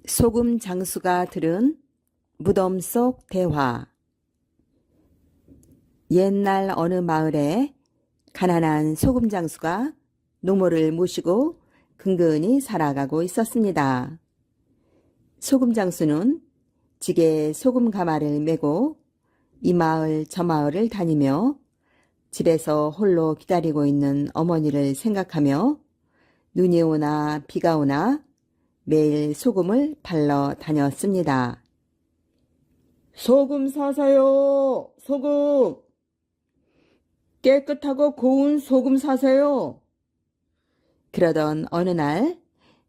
소금 장수가 들은 무덤 속 대화. 옛날 어느 마을에 가난한 소금 장수가 노모를 모시고 근근히 살아가고 있었습니다. 소금 장수는 지게에 소금 가마를 메고 이 마을 저 마을을 다니며 집에서 홀로 기다리고 있는 어머니를 생각하며 눈이 오나 비가 오나 매일 소금을 팔러 다녔습니다. 소금 사세요. 소금. 깨끗하고 고운 소금 사세요. 그러던 어느 날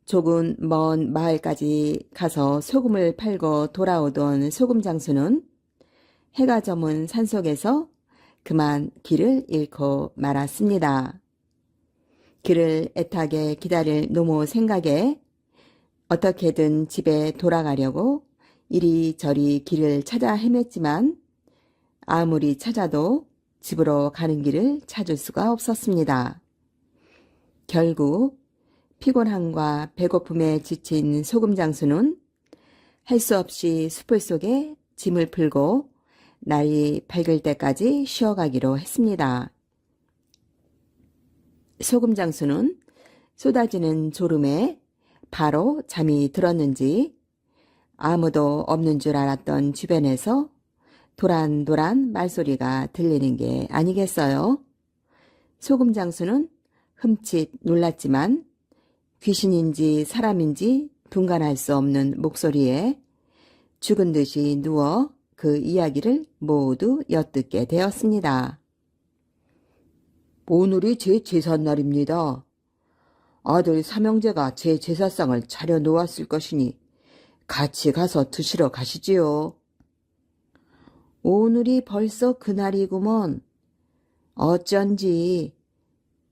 조금 먼 마을까지 가서 소금을 팔고 돌아오던 소금 장수는 해가 저문 산속에서 그만 길을 잃고 말았습니다. 그를 애타게 기다릴 노모 생각에 어떻게든 집에 돌아가려고 이리저리 길을 찾아 헤맸지만 아무리 찾아도 집으로 가는 길을 찾을 수가 없었습니다. 결국 피곤함과 배고픔에 지친 소금 장수는 할 수 없이 숲을 속에 짐을 풀고 날이 밝을 때까지 쉬어가기로 했습니다. 소금 장수는 쏟아지는 졸음에 바로 잠이 들었는지 아무도 없는 줄 알았던 주변에서 도란도란 말소리가 들리는 게 아니겠어요? 소금 장수는 흠칫 놀랐지만 귀신인지 사람인지 분간할 수 없는 목소리에 죽은 듯이 누워 그 이야기를 모두 엿듣게 되었습니다. 오늘이 제 제삿날입니다. 아들 삼형제가 제 제사상을 차려 놓았을 것이니 같이 가서 드시러 가시지요. 오늘이 벌써 그날이구먼. 어쩐지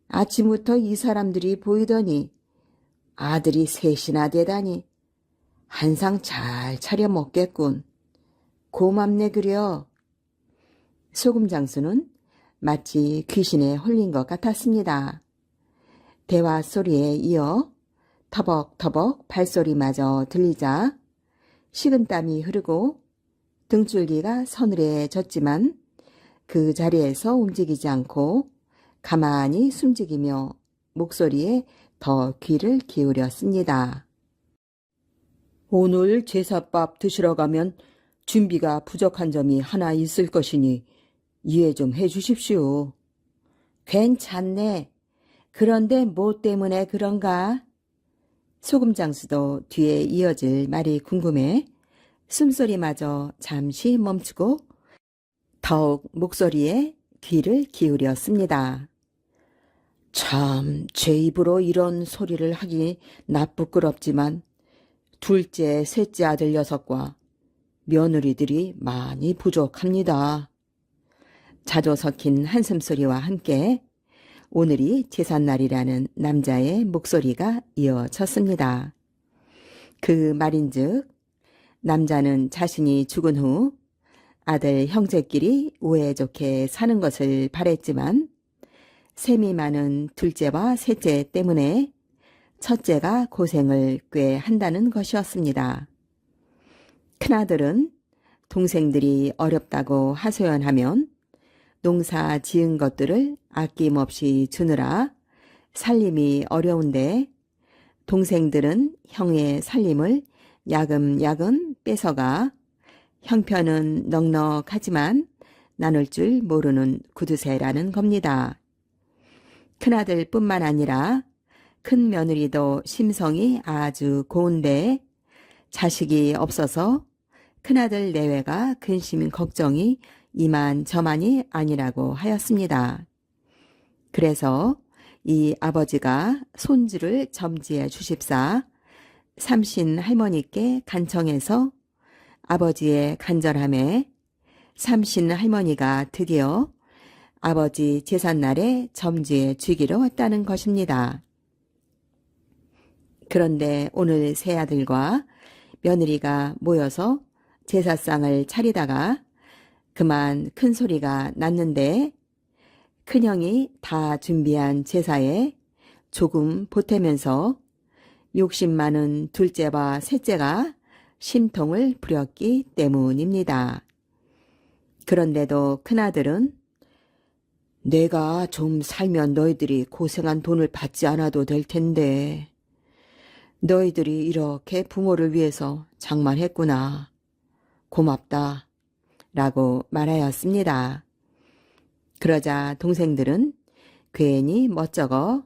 아침부터 이 사람들이 보이더니 아들이 셋이나 되다니 한상 잘 차려 먹겠군. 고맙네 그려. 소금 장수는 마치 귀신에 홀린 것 같았습니다. 대화 소리에 이어 터벅터벅 발소리마저 들리자 식은땀이 흐르고 등줄기가 서늘해졌지만 그 자리에서 움직이지 않고 가만히 숨지기며 목소리에 더 귀를 기울였습니다. 오늘 제사밥 드시러 가면 준비가 부족한 점이 하나 있을 것이니 이해 좀 해주십시오. 괜찮네. 그런데 뭐 때문에 그런가? 소금 장수도 뒤에 이어질 말이 궁금해 숨소리마저 잠시 멈추고 더욱 목소리에 귀를 기울였습니다. 참, 제 입으로 이런 소리를 하기 나쁘끄럽지만 둘째, 셋째 아들 녀석과 며느리들이 많이 부족합니다. 자주 섞인 한숨소리와 함께 오늘이 제삿날이라는 남자의 목소리가 이어졌습니다. 그 말인즉 남자는 자신이 죽은 후 아들 형제끼리 우애 좋게 사는 것을 바랬지만 셈이 많은 둘째와 셋째 때문에 첫째가 고생을 꽤 한다는 것이었습니다. 큰아들은 동생들이 어렵다고 하소연하면 농사 지은 것들을 아낌없이 주느라 살림이 어려운데 동생들은 형의 살림을 야금야금 뺏어가 형편은 넉넉하지만 나눌 줄 모르는 구두쇠라는 겁니다. 큰아들뿐만 아니라 큰 며느리도 심성이 아주 고운데 자식이 없어서 큰아들 내외가 근심 걱정이 이만저만이 아니라고 하였습니다. 그래서 이 아버지가 손주를 점지해 주십사 삼신 할머니께 간청해서 아버지의 간절함에 삼신 할머니가 드디어 아버지 제삿날에 점지해 주기로 했다는 것입니다. 그런데 오늘 세 아들과 며느리가 모여서 제사상을 차리다가 그만 큰 소리가 났는데 큰형이 다 준비한 제사에 조금 보태면서 욕심 많은 둘째와 셋째가 심통을 부렸기 때문입니다. 그런데도 큰아들은 내가 좀 살면 너희들이 고생한 돈을 받지 않아도 될 텐데 너희들이 이렇게 부모를 위해서 장만했구나. 고맙다. 라고 말하였습니다. 그러자 동생들은 괜히 멋쩍어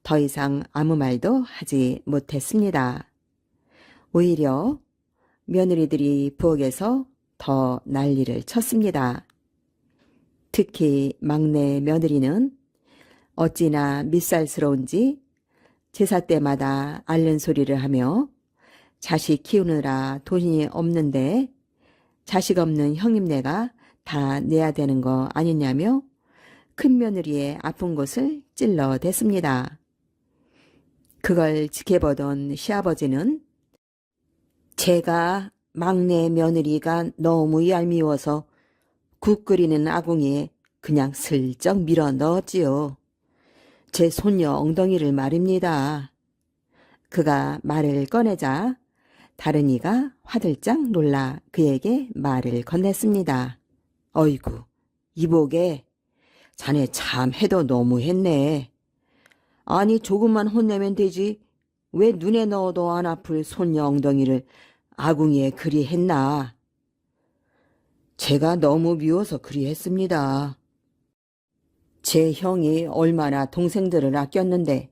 더 이상 아무 말도 하지 못했습니다. 오히려 며느리들이 부엌에서 더 난리를 쳤습니다. 특히 막내 며느리는 어찌나 밉살스러운지 제사 때마다 앓는 소리를 하며 자식 키우느라 돈이 없는데 자식 없는 형님네가 다 내야 되는 거 아니냐며 큰 며느리의 아픈 곳을 찔러댔습니다. 그걸 지켜보던 시아버지는 제가 막내 며느리가 너무 얄미워서 국 끓이는 아궁이에 그냥 슬쩍 밀어 넣었지요. 제 손녀 엉덩이를 말입니다. 그가 말을 꺼내자 다른 이가 화들짝 놀라 그에게 말을 건넸습니다. 어이구, 이보게, 자네 참 해도 너무했네. 아니 조금만 혼내면 되지 왜 눈에 넣어도 안 아플 손녀 엉덩이를 아궁이에 그리 했나. 제가 너무 미워서 그리 했습니다. 제 형이 얼마나 동생들을 아꼈는데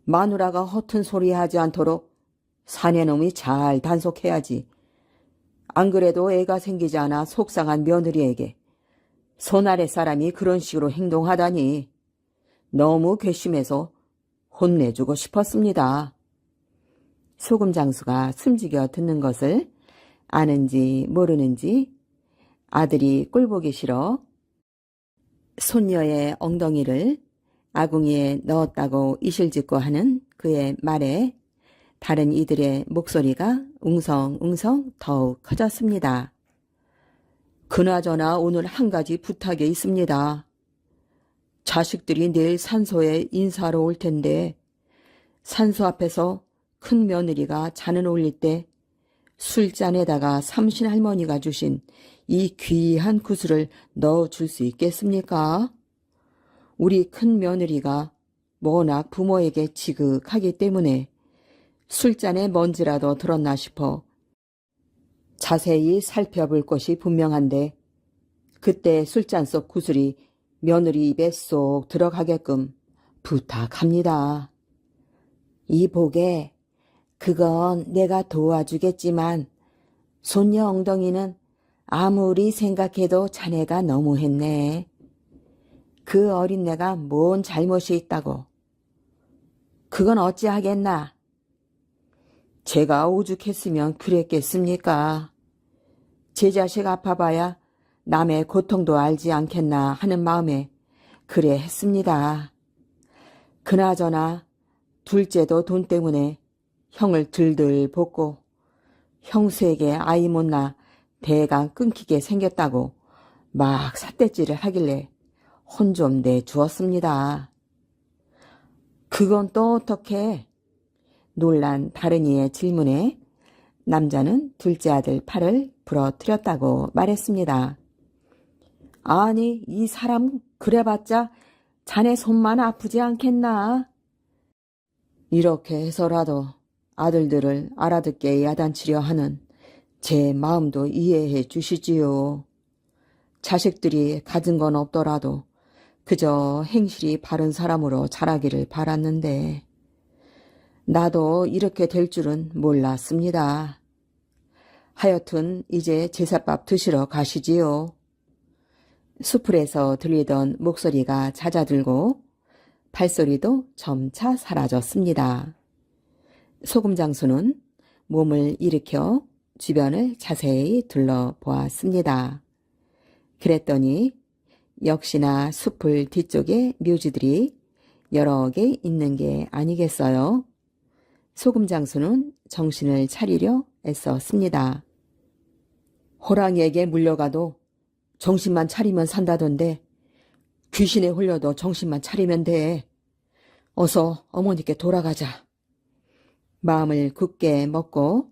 마누라가 허튼 소리 하지 않도록 사내놈이 잘 단속해야지. 안 그래도 애가 생기지 않아 속상한 며느리에게 손 아래 사람이 그런 식으로 행동하다니 너무 괘씸해서 혼내주고 싶었습니다. 소금 장수가 숨지겨 듣는 것을 아는지 모르는지 아들이 꼴보기 싫어 손녀의 엉덩이를 아궁이에 넣었다고 이실직고 하는 그의 말에 다른 이들의 목소리가 웅성웅성 더욱 커졌습니다. 그나저나 오늘 한 가지 부탁이 있습니다. 자식들이 내일 산소에 인사하러 올 텐데 산소 앞에서 큰 며느리가 잔을 올릴 때 술잔에다가 삼신 할머니가 주신 이 귀한 구슬을 넣어줄 수 있겠습니까? 우리 큰 며느리가 워낙 부모에게 지극하기 때문에 술잔에 먼지라도 들었나 싶어 자세히 살펴볼 것이 분명한데 그때 술잔 속 구슬이 며느리 입에 쏙 들어가게끔 부탁합니다. 이보게, 그건 내가 도와주겠지만 손녀 엉덩이는 아무리 생각해도 자네가 너무했네. 그 어린애가 뭔 잘못이 있다고. 그건 어찌하겠나. 제가 오죽했으면 그랬겠습니까. 제 자식 아파봐야 남의 고통도 알지 않겠나 하는 마음에 그래 했습니다. 그나저나 둘째도 돈 때문에 형을 들들 볶고 형수에게 아이 못나 대강 끊기게 생겼다고 막 삿대질을 하길래 혼 좀 내주었습니다. 그건 또 어떻게? 놀란 다른 이의 질문에 남자는 둘째 아들 팔을 부러뜨렸다고 말했습니다. 아니, 이 사람 그래봤자 자네 손만 아프지 않겠나? 이렇게 해서라도 아들들을 알아듣게 야단치려 하는 제 마음도 이해해 주시지요. 자식들이 가진 건 없더라도 그저 행실이 바른 사람으로 자라기를 바랐는데 나도 이렇게 될 줄은 몰랐습니다. 하여튼 이제 제사밥 드시러 가시지요. 수풀에서 들리던 목소리가 잦아들고 발소리도 점차 사라졌습니다. 소금 장수는 몸을 일으켜 주변을 자세히 둘러보았습니다. 그랬더니 역시나 수풀 뒤쪽에 묘지들이 여러 개 있는 게 아니겠어요. 소금 장수는 정신을 차리려 애썼습니다. 호랑이에게 물려가도 정신만 차리면 산다던데 귀신에 홀려도 정신만 차리면 돼. 어서 어머니께 돌아가자. 마음을 굳게 먹고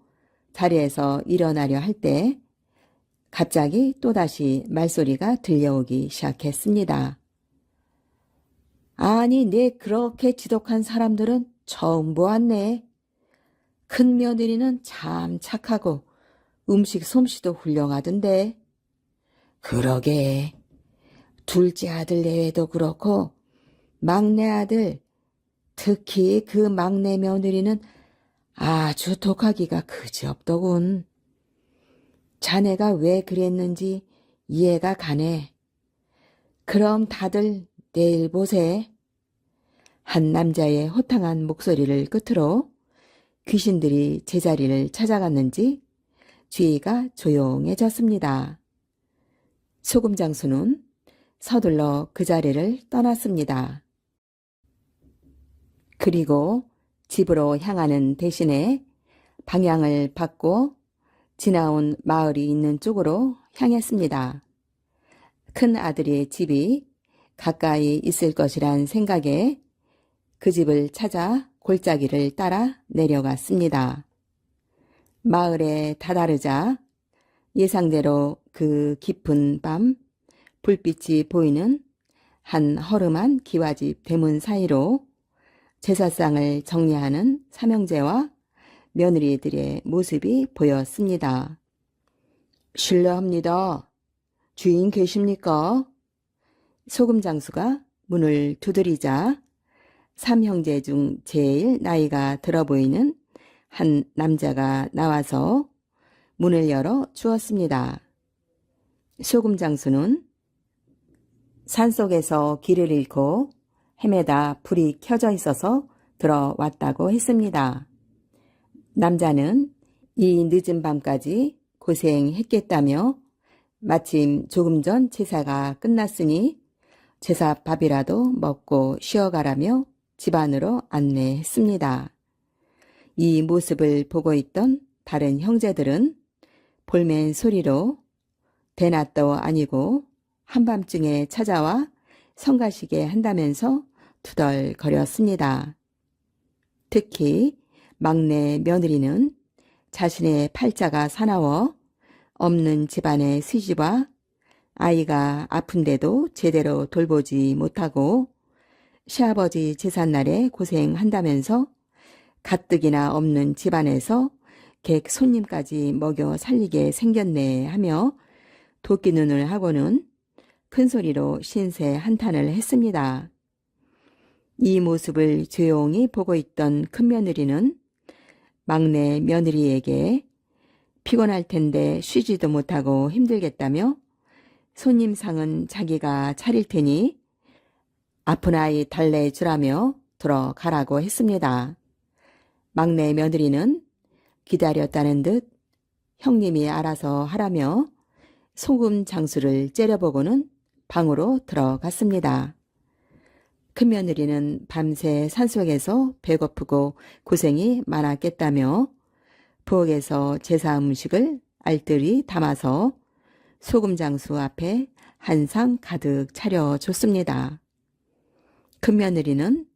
자리에서 일어나려 할 때 갑자기 또다시 말소리가 들려오기 시작했습니다. 아니, 내 그렇게 지독한 사람들은 처음 보았네. 큰 며느리는 참 착하고 음식 솜씨도 훌륭하던데. 그러게. 둘째 아들 내외도 그렇고 막내 아들, 특히 그 막내 며느리는 아주 독하기가 그지없더군. 자네가 왜 그랬는지 이해가 가네. 그럼 다들 내일 보세. 한 남자의 호탕한 목소리를 끝으로 귀신들이 제자리를 찾아갔는지 주위가 조용해졌습니다. 소금장수는 서둘러 그 자리를 떠났습니다. 그리고 집으로 향하는 대신에 방향을 바꿔 지나온 마을이 있는 쪽으로 향했습니다. 큰 아들의 집이 가까이 있을 것이란 생각에 그 집을 찾아 골짜기를 따라 내려갔습니다. 마을에 다다르자 예상대로 그 깊은 밤 불빛이 보이는 한 허름한 기와집 대문 사이로 제사상을 정리하는 삼형제와 며느리들의 모습이 보였습니다. 실례합니다. 주인 계십니까? 소금장수가 문을 두드리자 삼형제 중 제일 나이가 들어 보이는 한 남자가 나와서 문을 열어 주었습니다. 소금장수는 산속에서 길을 잃고 헤매다 불이 켜져 있어서 들어왔다고 했습니다. 남자는 이 늦은 밤까지 고생했겠다며 마침 조금 전 제사가 끝났으니 제사밥이라도 먹고 쉬어가라며 집 안으로 안내했습니다. 이 모습을 보고 있던 다른 형제들은 볼멘 소리로 대낮도 아니고 한밤중에 찾아와 성가시게 한다면서 투덜거렸습니다. 특히 막내 며느리는 자신의 팔자가 사나워 없는 집안의 시집와 아이가 아픈데도 제대로 돌보지 못하고 시아버지 제삿날에 고생한다면서 가뜩이나 없는 집안에서 객 손님까지 먹여 살리게 생겼네 하며 도끼 눈을 하고는 큰 소리로 신세 한탄을 했습니다. 이 모습을 조용히 보고 있던 큰며느리는 막내 며느리에게 피곤할 텐데 쉬지도 못하고 힘들겠다며 손님상은 자기가 차릴 테니 아픈 아이 달래주라며 들어가라고 했습니다. 막내 며느리는 기다렸다는 듯 형님이 알아서 하라며 소금 장수를 째려보고는 방으로 들어갔습니다. 큰며느리는 밤새 산속에서 배고프고 고생이 많았겠다며 부엌에서 제사 음식을 알뜰히 담아서 소금 장수 앞에 한 상 가득 차려줬습니다. 큰며느리는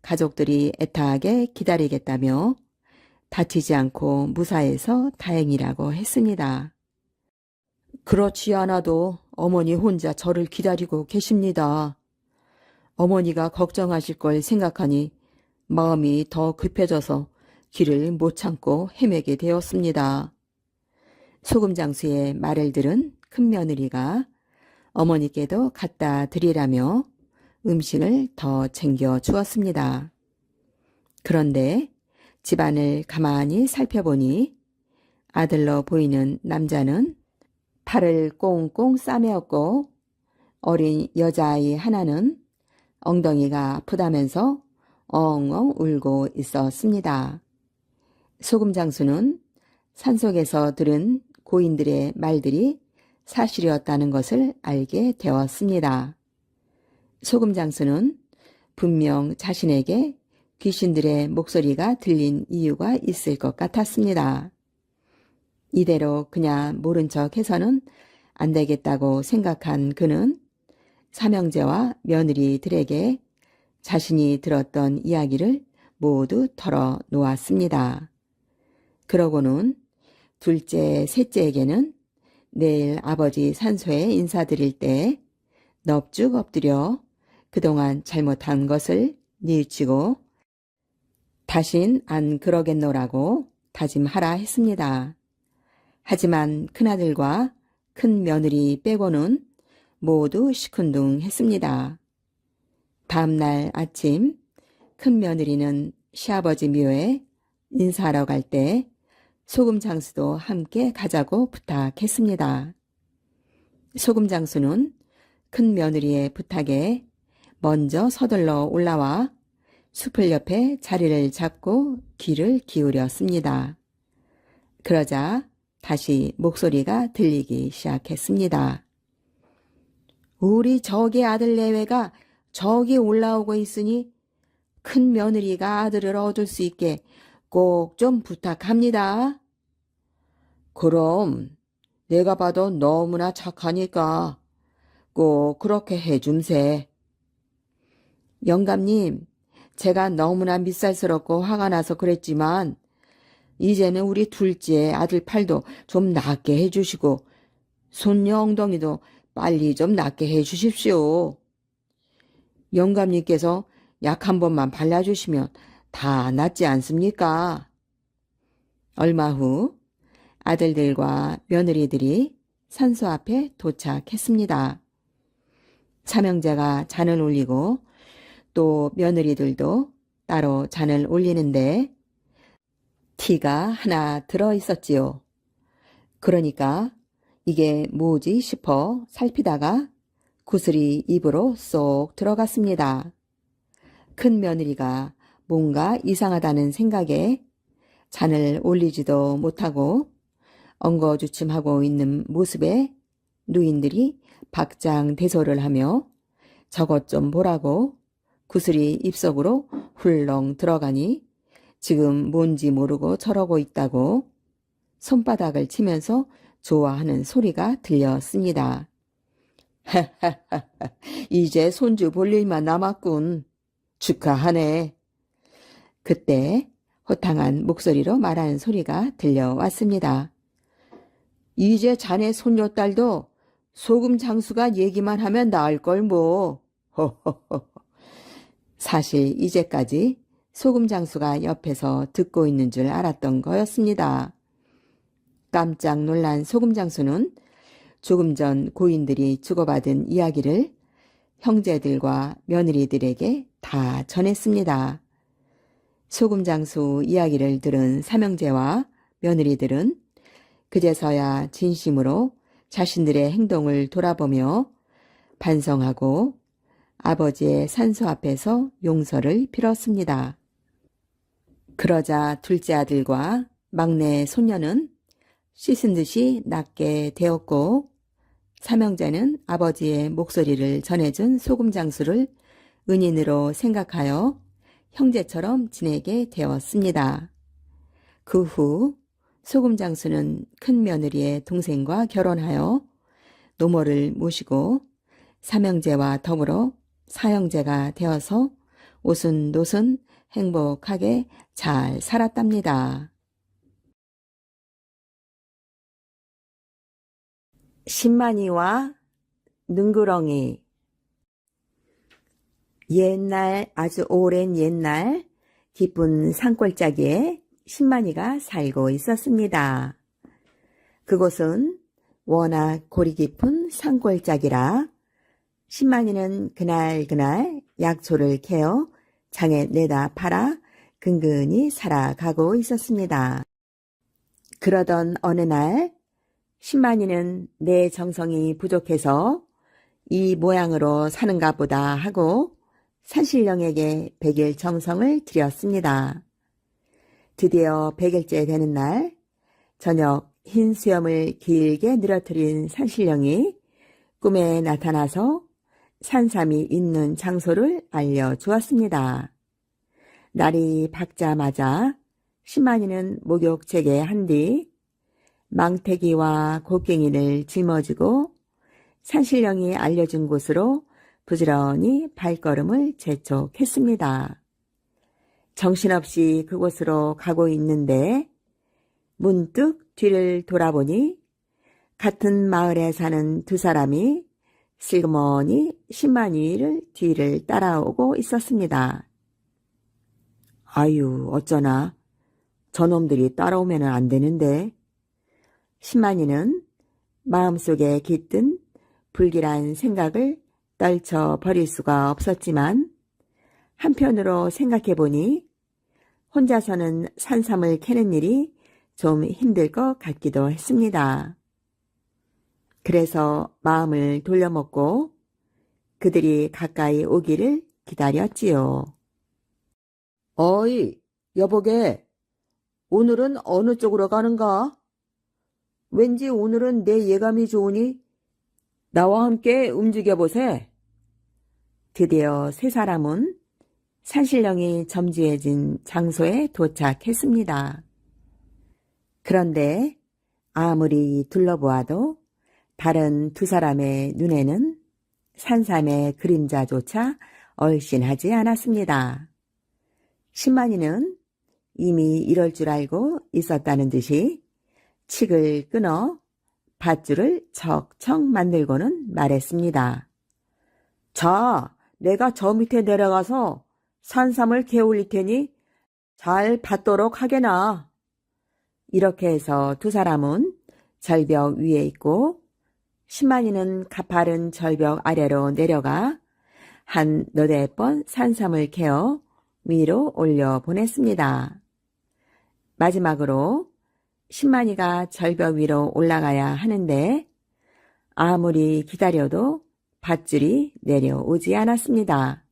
가족들이 애타하게 기다리겠다며 다치지 않고 무사해서 다행이라고 했습니다. 그렇지 않아도 어머니 혼자 저를 기다리고 계십니다. 어머니가 걱정하실 걸 생각하니 마음이 더 급해져서 길을 못 참고 헤매게 되었습니다. 소금장수의 말을 들은 큰며느리가 어머니께도 갖다 드리라며 음식을 더 챙겨 주었습니다. 그런데 집안을 가만히 살펴보니 아들로 보이는 남자는 팔을 꽁꽁 싸매었고 어린 여자아이 하나는 엉덩이가 아프다면서 엉엉 울고 있었습니다. 소금장수는 산속에서 들은 고인들의 말들이 사실이었다는 것을 알게 되었습니다. 소금장수는 분명 자신에게 귀신들의 목소리가 들린 이유가 있을 것 같았습니다. 이대로 그냥 모른 척 해서는 안 되겠다고 생각한 그는 삼형제와 며느리들에게 자신이 들었던 이야기를 모두 털어놓았습니다. 그러고는 둘째, 셋째에게는 내일 아버지 산소에 인사드릴 때 넙죽 엎드려 그동안 잘못한 것을 뉘우치고 다신 안 그러겠노라고 다짐하라 했습니다. 하지만 큰아들과 큰며느리 빼고는 모두 시큰둥했습니다. 다음날 아침 큰며느리는 시아버지 묘에 인사하러 갈 때 소금 장수도 함께 가자고 부탁했습니다. 소금 장수는 큰며느리의 부탁에 먼저 서둘러 올라와 숲을 옆에 자리를 잡고 귀를 기울였습니다. 그러자 다시 목소리가 들리기 시작했습니다. 우리 저기 아들 내외가 저기 올라오고 있으니 큰 며느리가 아들을 얻을 수 있게 꼭 좀 부탁합니다. 그럼 내가 봐도 너무나 착하니까 꼭 그렇게 해줌세. 영감님, 제가 너무나 밉살스럽고 화가 나서 그랬지만 이제는 우리 둘째 아들 팔도 좀 낫게 해주시고 손녀 엉덩이도 빨리 좀 낫게 해주십시오. 영감님께서 약 한 번만 발라주시면 다 낫지 않습니까? 얼마 후 아들들과 며느리들이 산소 앞에 도착했습니다. 삼형제가 잔을 올리고 또 며느리들도 따로 잔을 올리는데 티가 하나 들어있었지요. 그러니까 이게 뭐지 싶어 살피다가 구슬이 입으로 쏙 들어갔습니다. 큰 며느리가 뭔가 이상하다는 생각에 잔을 올리지도 못하고 엉거주춤하고 있는 모습에 누인들이 박장대소를 하며 저것 좀 보라고 구슬이 입속으로 훌렁 들어가니 지금 뭔지 모르고 저러고 있다고 손바닥을 치면서 좋아하는 소리가 들렸습니다. 하하하하, 이제 손주 볼 일만 남았군. 축하하네. 그때 호탕한 목소리로 말하는 소리가 들려왔습니다. 이제 자네 손녀딸도 소금 장수가 얘기만 하면 나을 걸 뭐. 호호호. 사실 이제까지 소금 장수가 옆에서 듣고 있는 줄 알았던 거였습니다. 깜짝 놀란 소금 장수는 조금 전 고인들이 주고받은 이야기를 형제들과 며느리들에게 다 전했습니다. 소금 장수 이야기를 들은 삼형제와 며느리들은 그제서야 진심으로 자신들의 행동을 돌아보며 반성하고 아버지의 산소 앞에서 용서를 빌었습니다. 그러자 둘째 아들과 막내 손녀는 씻은 듯이 낫게 되었고 삼형제는 아버지의 목소리를 전해준 소금 장수를 은인으로 생각하여 형제처럼 지내게 되었습니다. 그 후 소금 장수는 큰 며느리의 동생과 결혼하여 노모를 모시고 삼형제와 더불어 사형제가 되어서 오순도순 행복하게 잘 살았답니다. 신만이와 능구렁이. 옛날, 아주 오랜 옛날 깊은 산골짜기에 신만이가 살고 있었습니다. 그곳은 워낙 골이 깊은 산골짜기라 신만이는 그날 약초를 캐어 장에 내다 팔아 근근히 살아가고 있었습니다. 그러던 어느 날 신만이는 내 정성이 부족해서 이 모양으로 사는가 보다 하고 산신령에게 100일 정성을 드렸습니다. 드디어 100일째 되는 날 저녁 흰 수염을 길게 늘어뜨린 산신령이 꿈에 나타나서 산삼이 있는 장소를 알려주었습니다. 날이 밝자마자 신만이는 목욕제게 한 뒤 망태기와 곡괭이를 짊어지고 산신령이 알려준 곳으로 부지런히 발걸음을 재촉했습니다. 정신없이 그곳으로 가고 있는데 문득 뒤를 돌아보니 같은 마을에 사는 두 사람이 슬그머니 신만이를 뒤를 따라오고 있었습니다. 아유, 어쩌나 저놈들이 따라오면 안 되는데. 신만이는 마음속에 깃든 불길한 생각을 떨쳐버릴 수가 없었지만 한편으로 생각해보니 혼자서는 산삼을 캐는 일이 좀 힘들 것 같기도 했습니다. 그래서 마음을 돌려먹고 그들이 가까이 오기를 기다렸지요. 어이, 여보게, 오늘은 어느 쪽으로 가는가? 왠지 오늘은 내 예감이 좋으니 나와 함께 움직여보세. 드디어 세 사람은 산신령이 점지해진 장소에 도착했습니다. 그런데 아무리 둘러보아도 다른 두 사람의 눈에는 산삼의 그림자조차 얼씬하지 않았습니다. 신만이는 이미 이럴 줄 알고 있었다는 듯이 칡을 끊어 밧줄을 척척 만들고는 말했습니다. 자, 내가 저 밑에 내려가서 산삼을 캐올릴 테니 잘 받도록 하게나. 이렇게 해서 두 사람은 절벽 위에 있고 신만이는 가파른 절벽 아래로 내려가 한 너댓 번 산삼을 캐어 위로 올려 보냈습니다. 마지막으로 신만이가 절벽 위로 올라가야 하는데 아무리 기다려도 밧줄이 내려오지 않았습니다.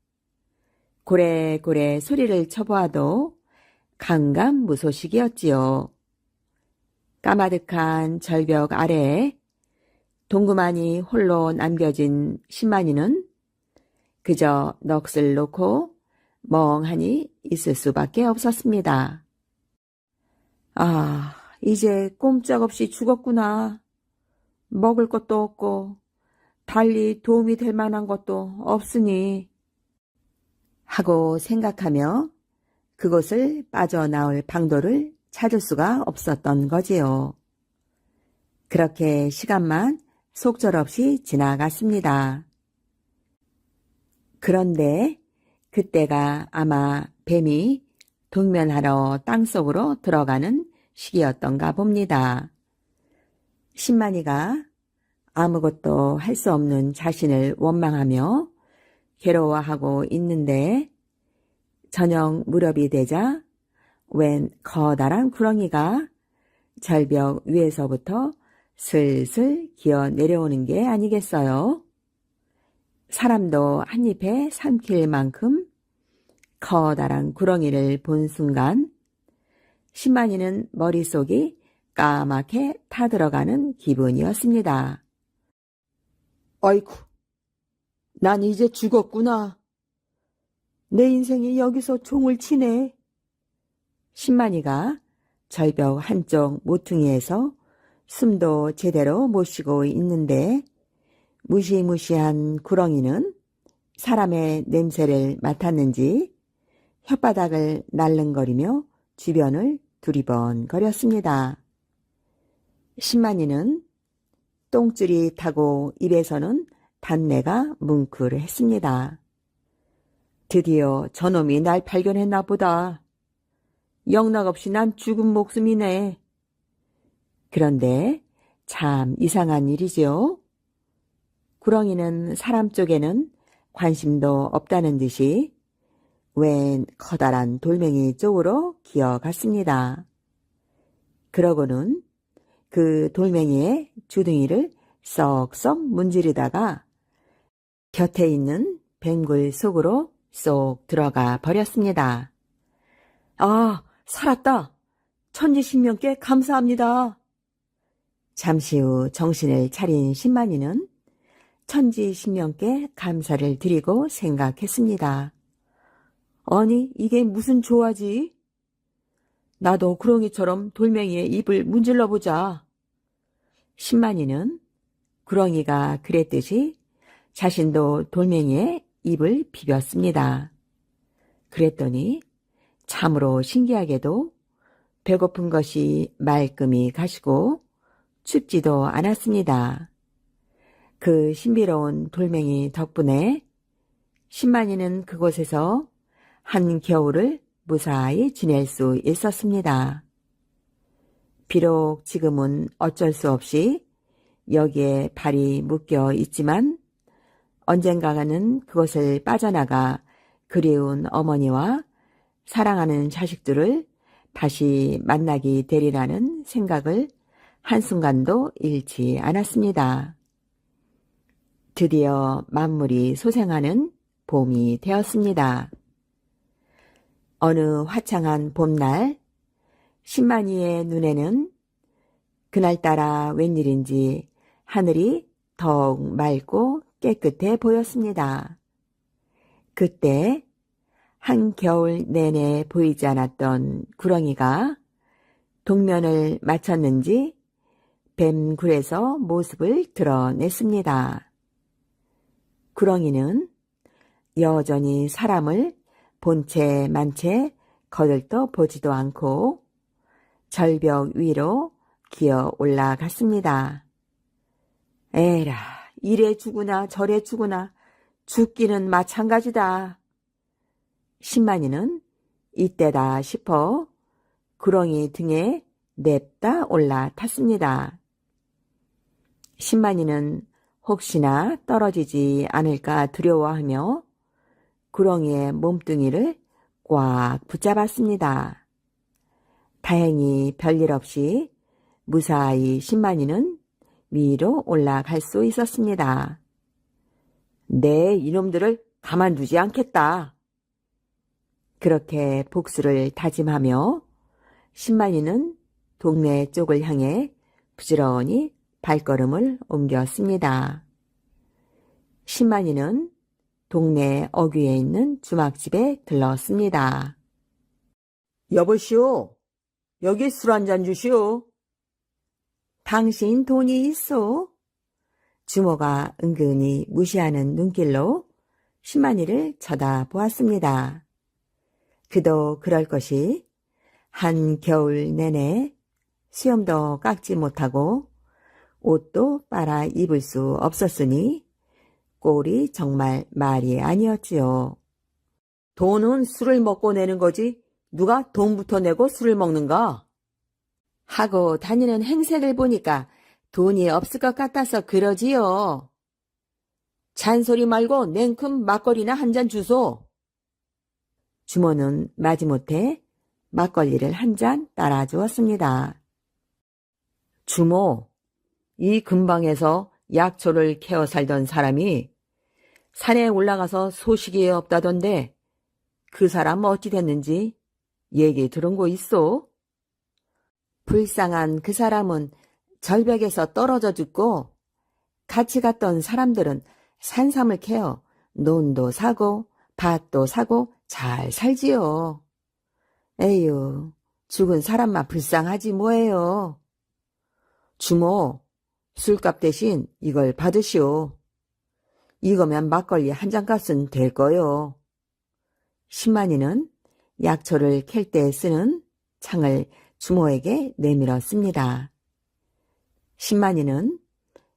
고래고래 소리를 쳐보아도 강감무소식이었지요. 까마득한 절벽 아래에 동그만이 홀로 남겨진 신만이는 그저 넋을 놓고 멍하니 있을 수밖에 없었습니다. 아, 이제 꼼짝없이 죽었구나. 먹을 것도 없고 달리 도움이 될 만한 것도 없으니 하고 생각하며 그곳을 빠져나올 방도를 찾을 수가 없었던 거지요. 그렇게 시간만 속절없이 지나갔습니다. 그런데 그때가 아마 뱀이 동면하러 땅속으로 들어가는 시기였던가 봅니다. 신만이가 아무것도 할 수 없는 자신을 원망하며 괴로워하고 있는데 저녁 무렵이 되자 웬 커다란 구렁이가 절벽 위에서부터 슬슬 기어 내려오는 게 아니겠어요? 사람도 한 입에 삼킬 만큼 커다란 구렁이를 본 순간 신만이는 머릿속이 까맣게 타들어가는 기분이었습니다. 아이쿠, 난 이제 죽었구나. 내 인생이 여기서 종을 치네. 신만이가 절벽 한쪽 모퉁이에서 숨도 제대로 못 쉬고 있는데 무시무시한 구렁이는 사람의 냄새를 맡았는지 혓바닥을 날름거리며 주변을 두리번거렸습니다. 신만이는 똥줄이 타고 입에서는 단내가 뭉클했습니다. 드디어 저놈이 날 발견했나 보다. 영락없이 난 죽은 목숨이네. 그런데 참 이상한 일이죠. 구렁이는 사람 쪽에는 관심도 없다는 듯이 웬 커다란 돌멩이 쪽으로 기어갔습니다. 그러고는 그 돌멩이의 주둥이를 썩썩 문지르다가 곁에 있는 뱀굴 속으로 쏙 들어가 버렸습니다. 아, 살았다. 천지신명께 감사합니다. 잠시 후 정신을 차린 신만이는 천지신명께 감사를 드리고 생각했습니다. 아니, 이게 무슨 조화지? 나도 구렁이처럼 돌멩이에 입을 문질러 보자. 신만이는 구렁이가 그랬듯이 자신도 돌멩이에 입을 비볐습니다. 그랬더니 참으로 신기하게도 배고픈 것이 말끔히 가시고 춥지도 않았습니다. 그 신비로운 돌멩이 덕분에 신만이는 그곳에서 한겨울을 무사히 지낼 수 있었습니다. 비록 지금은 어쩔 수 없이 여기에 발이 묶여 있지만 언젠가는 그곳을 빠져나가 그리운 어머니와 사랑하는 자식들을 다시 만나게 되리라는 생각을 한순간도 잃지 않았습니다. 드디어 만물이 소생하는 봄이 되었습니다. 어느 화창한 봄날 신만이의 눈에는 그날따라 웬일인지 하늘이 더욱 맑고 깨끗해 보였습니다. 그때 한겨울 내내 보이지 않았던 구렁이가 동면을 마쳤는지 뱀굴에서 모습을 드러냈습니다. 구렁이는 여전히 사람을 본체 만체 거들떠 보지도 않고 절벽 위로 기어 올라갔습니다. 에라, 이래 죽으나 저래 죽으나 죽기는 마찬가지다. 신만이는 이때다 싶어 구렁이 등에 냅다 올라탔습니다. 신만이는 혹시나 떨어지지 않을까 두려워하며 구렁이의 몸뚱이를 꽉 붙잡았습니다. 다행히 별일 없이 무사히 신만이는 위로 올라갈 수 있었습니다. 내 이놈들을 가만두지 않겠다. 그렇게 복수를 다짐하며 신만이는 동네 쪽을 향해 부지런히 발걸음을 옮겼습니다. 신만이는 동네 어귀에 있는 주막집에 들렀습니다. 여보시오, 여기 술 한잔 주시오. 당신 돈이 있어? 주모가 은근히 무시하는 눈길로 신만이를 쳐다보았습니다. 그도 그럴 것이 한겨울 내내 수염도 깎지 못하고 옷도 빨아 입을 수 없었으니 꼴이 정말 말이 아니었지요. 돈은 술을 먹고 내는 거지 누가 돈부터 내고 술을 먹는가? 하고 다니는 행색을 보니까 돈이 없을 것 같아서 그러지요. 잔소리 말고 냉큼 막걸리나 한 잔 주소. 주모는 마지못해 막걸리를 한 잔 따라주었습니다. 주모, 이 근방에서 약초를 캐어 살던 사람이 산에 올라가서 소식이 없다던데 그 사람 어찌 됐는지 얘기 들은 거 있어? 불쌍한 그 사람은 절벽에서 떨어져 죽고 같이 갔던 사람들은 산삼을 캐어 논도 사고 밭도 사고 잘 살지요. 에휴, 죽은 사람만 불쌍하지 뭐예요. 주모, 술값 대신 이걸 받으시오. 이거면 막걸리 한 잔값은 될 거요. 신만이는 약초를 캘 때 쓰는 창을 주모에게 내밀었습니다. 신만이는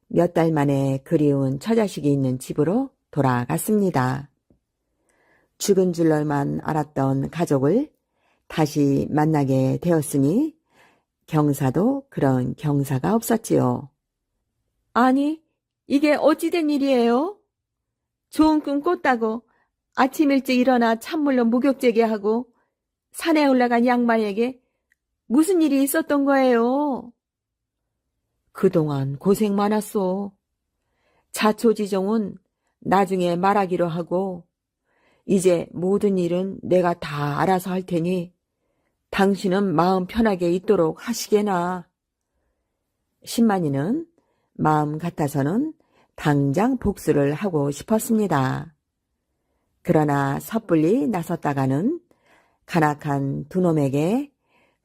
몇 달 만에 그리운 처자식이 있는 집으로 돌아갔습니다. 죽은 줄로만 알았던 가족을 다시 만나게 되었으니 경사도 그런 경사가 없었지요. 아니, 이게 어찌된 일이에요? 좋은 꿈 꿨다고 아침 일찍 일어나 찬물로 목욕제게 하고 산에 올라간 양반에게 무슨 일이 있었던 거예요? 그동안 고생 많았소. 자초지종은 나중에 말하기로 하고 이제 모든 일은 내가 다 알아서 할 테니 당신은 마음 편하게 있도록 하시게나. 신만이는 마음 같아서는 당장 복수를 하고 싶었습니다. 그러나 섣불리 나섰다가는 간악한 두 놈에게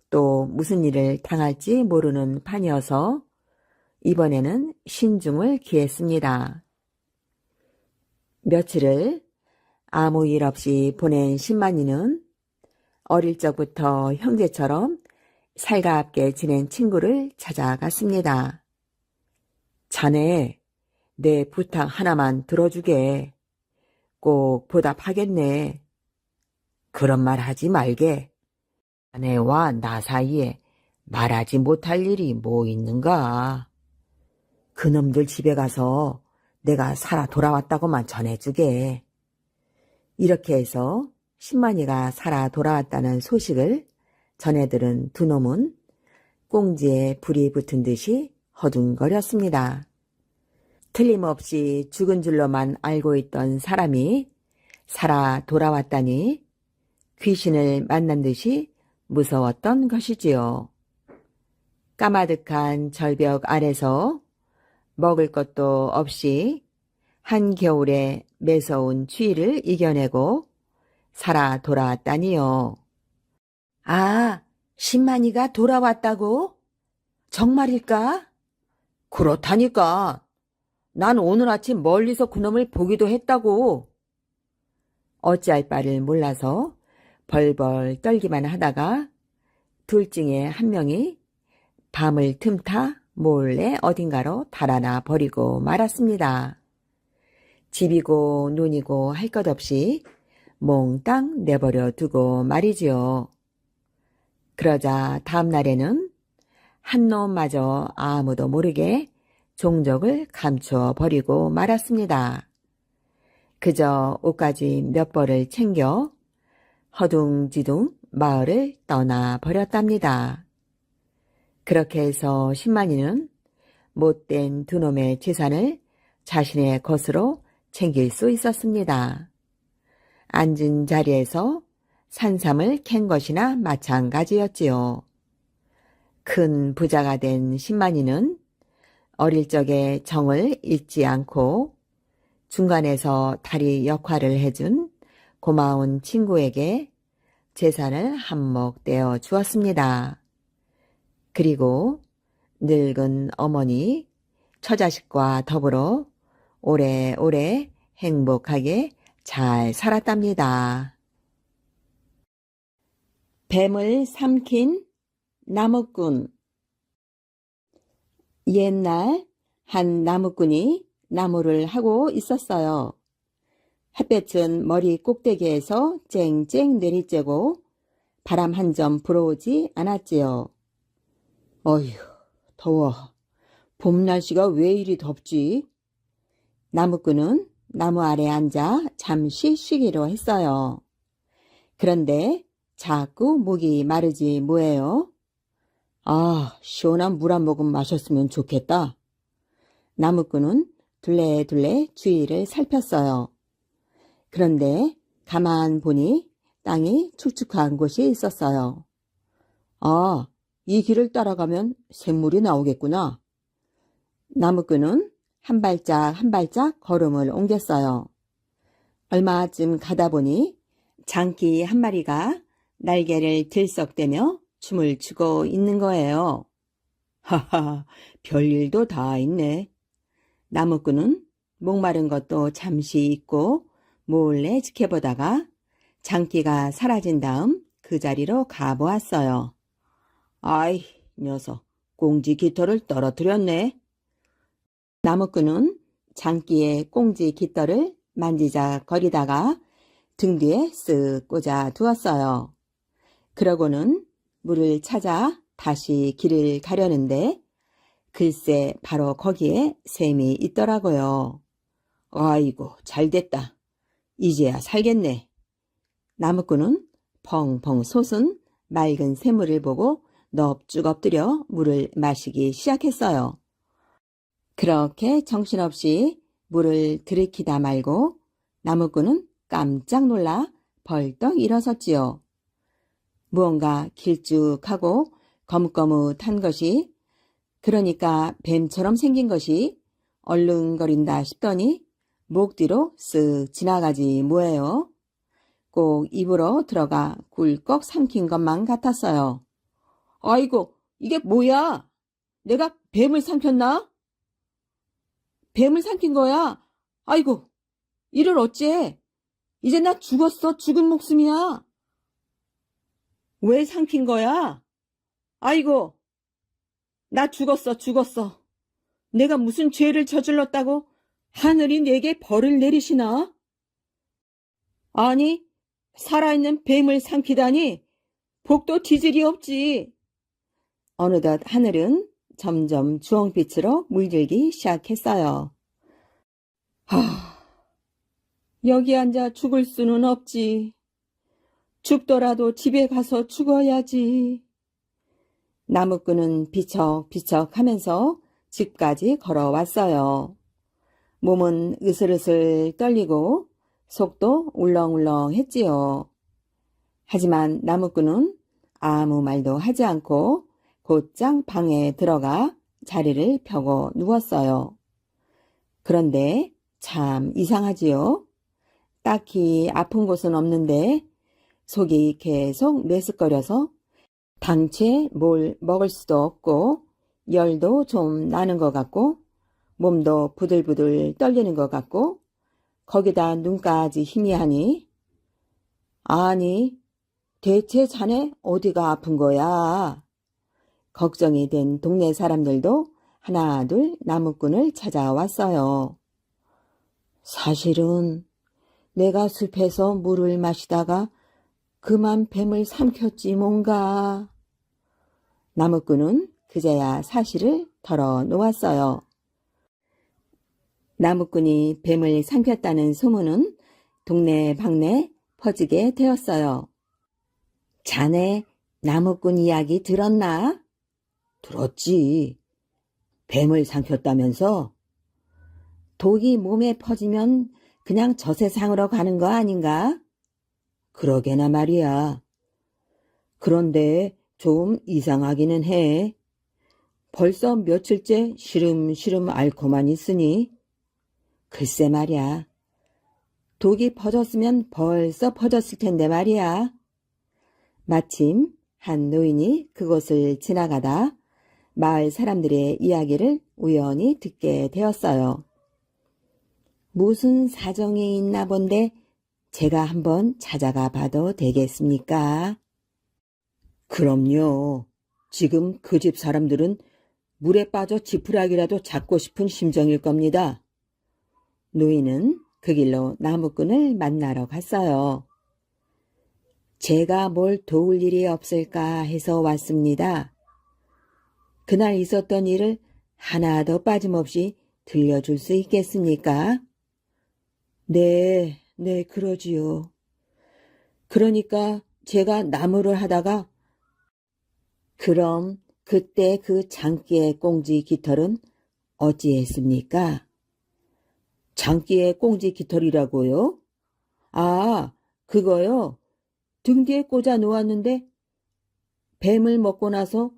또 무슨 일을 당할지 모르는 판이어서 이번에는 신중을 기했습니다. 며칠을 아무 일 없이 보낸 신만이는 어릴 적부터 형제처럼 살갑게 지낸 친구를 찾아갔습니다. 자네, 내 부탁 하나만 들어주게. 꼭 보답하겠네. 그런 말 하지 말게. 자네와 나 사이에 말하지 못할 일이 뭐 있는가? 그놈들 집에 가서 내가 살아 돌아왔다고만 전해주게. 이렇게 해서 신만이가 살아 돌아왔다는 소식을 전해들은 두 놈은 꽁지에 불이 붙은 듯이 허둥거렸습니다. 틀림없이 죽은 줄로만 알고 있던 사람이 살아 돌아왔다니 귀신을 만난 듯이 무서웠던 것이지요. 까마득한 절벽 아래서 먹을 것도 없이 한겨울에 매서운 추위를 이겨내고 살아 돌아왔다니요. 아, 신만이가 돌아왔다고? 정말일까? 그렇다니까. 난 오늘 아침 멀리서 그놈을 보기도 했다고. 어찌할 바를 몰라서 벌벌 떨기만 하다가 둘 중에 한 명이 밤을 틈타 몰래 어딘가로 달아나 버리고 말았습니다. 집이고 눈이고 할 것 없이 몽땅 내버려 두고 말이지요. 그러자 다음 날에는 한 놈마저 아무도 모르게 종적을 감추어 버리고 말았습니다. 그저 옷가지 몇 벌을 챙겨 허둥지둥 마을을 떠나 버렸답니다. 그렇게 해서 신만이는 못된 두 놈의 재산을 자신의 것으로 챙길 수 있었습니다. 앉은 자리에서 산삼을 캔 것이나 마찬가지였지요. 큰 부자가 된 신만이는 어릴 적에 정을 잊지 않고 중간에서 다리 역할을 해준 고마운 친구에게 재산을 한몫 떼어 주었습니다. 그리고 늙은 어머니, 처자식과 더불어 오래오래 행복하게 잘 살았답니다. 뱀을 삼킨 나무꾼. 옛날 한 나무꾼이 나무를 하고 있었어요. 햇볕은 머리 꼭대기에서 쨍쨍 내리쬐고 바람 한 점 불어오지 않았지요. 어휴, 더워. 봄 날씨가 왜 이리 덥지? 나무꾼은 나무 아래 앉아 잠시 쉬기로 했어요. 그런데 자꾸 목이 마르지 뭐예요? 아, 시원한 물 한 모금 마셨으면 좋겠다. 나무꾼은 둘레둘레 주위를 살폈어요. 그런데 가만 보니 땅이 축축한 곳이 있었어요. 아, 이 길을 따라가면 샘물이 나오겠구나. 나무꾼은 한 발짝 한 발짝 걸음을 옮겼어요. 얼마쯤 가다 보니 장기 한 마리가 날개를 들썩대며 춤을 추고 있는 거예요. 하하, 별일도 다 있네. 나무꾼은 목마른 것도 잠시 잊고 몰래 지켜보다가 장기가 사라진 다음 그 자리로 가보았어요. 아이, 녀석, 꽁지 깃털을 떨어뜨렸네. 나무꾼은 장기의 꽁지 깃털을 만지작거리다가 등 뒤에 쓱 꽂아 두었어요. 그러고는 물을 찾아 다시 길을 가려는데 글쎄 바로 거기에 샘이 있더라고요. 아이고, 잘됐다. 이제야 살겠네. 나무꾼은 펑펑 솟은 맑은 샘물을 보고 넙죽 엎드려 물을 마시기 시작했어요. 그렇게 정신없이 물을 들이키다 말고 나무꾼은 깜짝 놀라 벌떡 일어섰지요. 무언가 길쭉하고 거뭇거뭇한 것이, 그러니까 뱀처럼 생긴 것이 얼른거린다 싶더니 목 뒤로 쓱 지나가지 뭐예요. 꼭 입으로 들어가 꿀꺽 삼킨 것만 같았어요. 아이고, 이게 뭐야? 내가 뱀을 삼켰나? 뱀을 삼킨 거야? 아이고, 이를 어째? 이제 나 죽었어. 죽은 목숨이야. 왜 삼킨 거야? 아이고, 나 죽었어. 죽었어. 내가 무슨 죄를 저질렀다고 하늘이 내게 벌을 내리시나? 아니, 살아있는 뱀을 삼키다니 복도 뒤질이 없지. 어느덧 하늘은 점점 주홍빛으로 물들기 시작했어요. 여기 앉아 죽을 수는 없지. 죽더라도 집에 가서 죽어야지. 나무꾼은 비척비척 하면서 집까지 걸어왔어요. 몸은 으슬으슬 떨리고 속도 울렁울렁 했지요. 하지만 나무꾼은 아무 말도 하지 않고 곧장 방에 들어가 자리를 펴고 누웠어요. 그런데 참 이상하지요. 딱히 아픈 곳은 없는데 속이 계속 메스꺼려서 당최 뭘 먹을 수도 없고 열도 좀 나는 것 같고 몸도 부들부들 떨리는 것 같고 거기다 눈까지 희미하니 아니 대체 자네 어디가 아픈 거야? 걱정이 된 동네 사람들도 하나 둘 나무꾼을 찾아왔어요. 사실은 내가 숲에서 물을 마시다가 그만 뱀을 삼켰지 뭔가. 나무꾼은 그제야 사실을 털어놓았어요. 나무꾼이 뱀을 삼켰다는 소문은 동네 방네 퍼지게 되었어요. 자네 나무꾼 이야기 들었나? 들었지. 뱀을 삼켰다면서? 독이 몸에 퍼지면 그냥 저 세상으로 가는 거 아닌가? 그러게나 말이야. 그런데 좀 이상하기는 해. 벌써 며칠째 시름시름 앓고만 있으니. 글쎄 말이야. 독이 퍼졌으면 벌써 퍼졌을 텐데 말이야. 마침 한 노인이 그곳을 지나가다 마을 사람들의 이야기를 우연히 듣게 되었어요. 무슨 사정이 있나 본데 제가 한번 찾아가 봐도 되겠습니까? 그럼요. 지금 그 집 사람들은 물에 빠져 지푸라기라도 잡고 싶은 심정일 겁니다. 노인은 그 길로 나무꾼을 만나러 갔어요. 제가 뭘 도울 일이 없을까 해서 왔습니다. 그날 있었던 일을 하나도 빠짐없이 들려줄 수 있겠습니까? 네, 그러지요. 그러니까 제가 나무를 하다가 그럼 그때 그 장기의 꽁지 깃털은 어찌했습니까? 장기의 꽁지 깃털이라고요? 아, 그거요? 등 뒤에 꽂아 놓았는데 뱀을 먹고 나서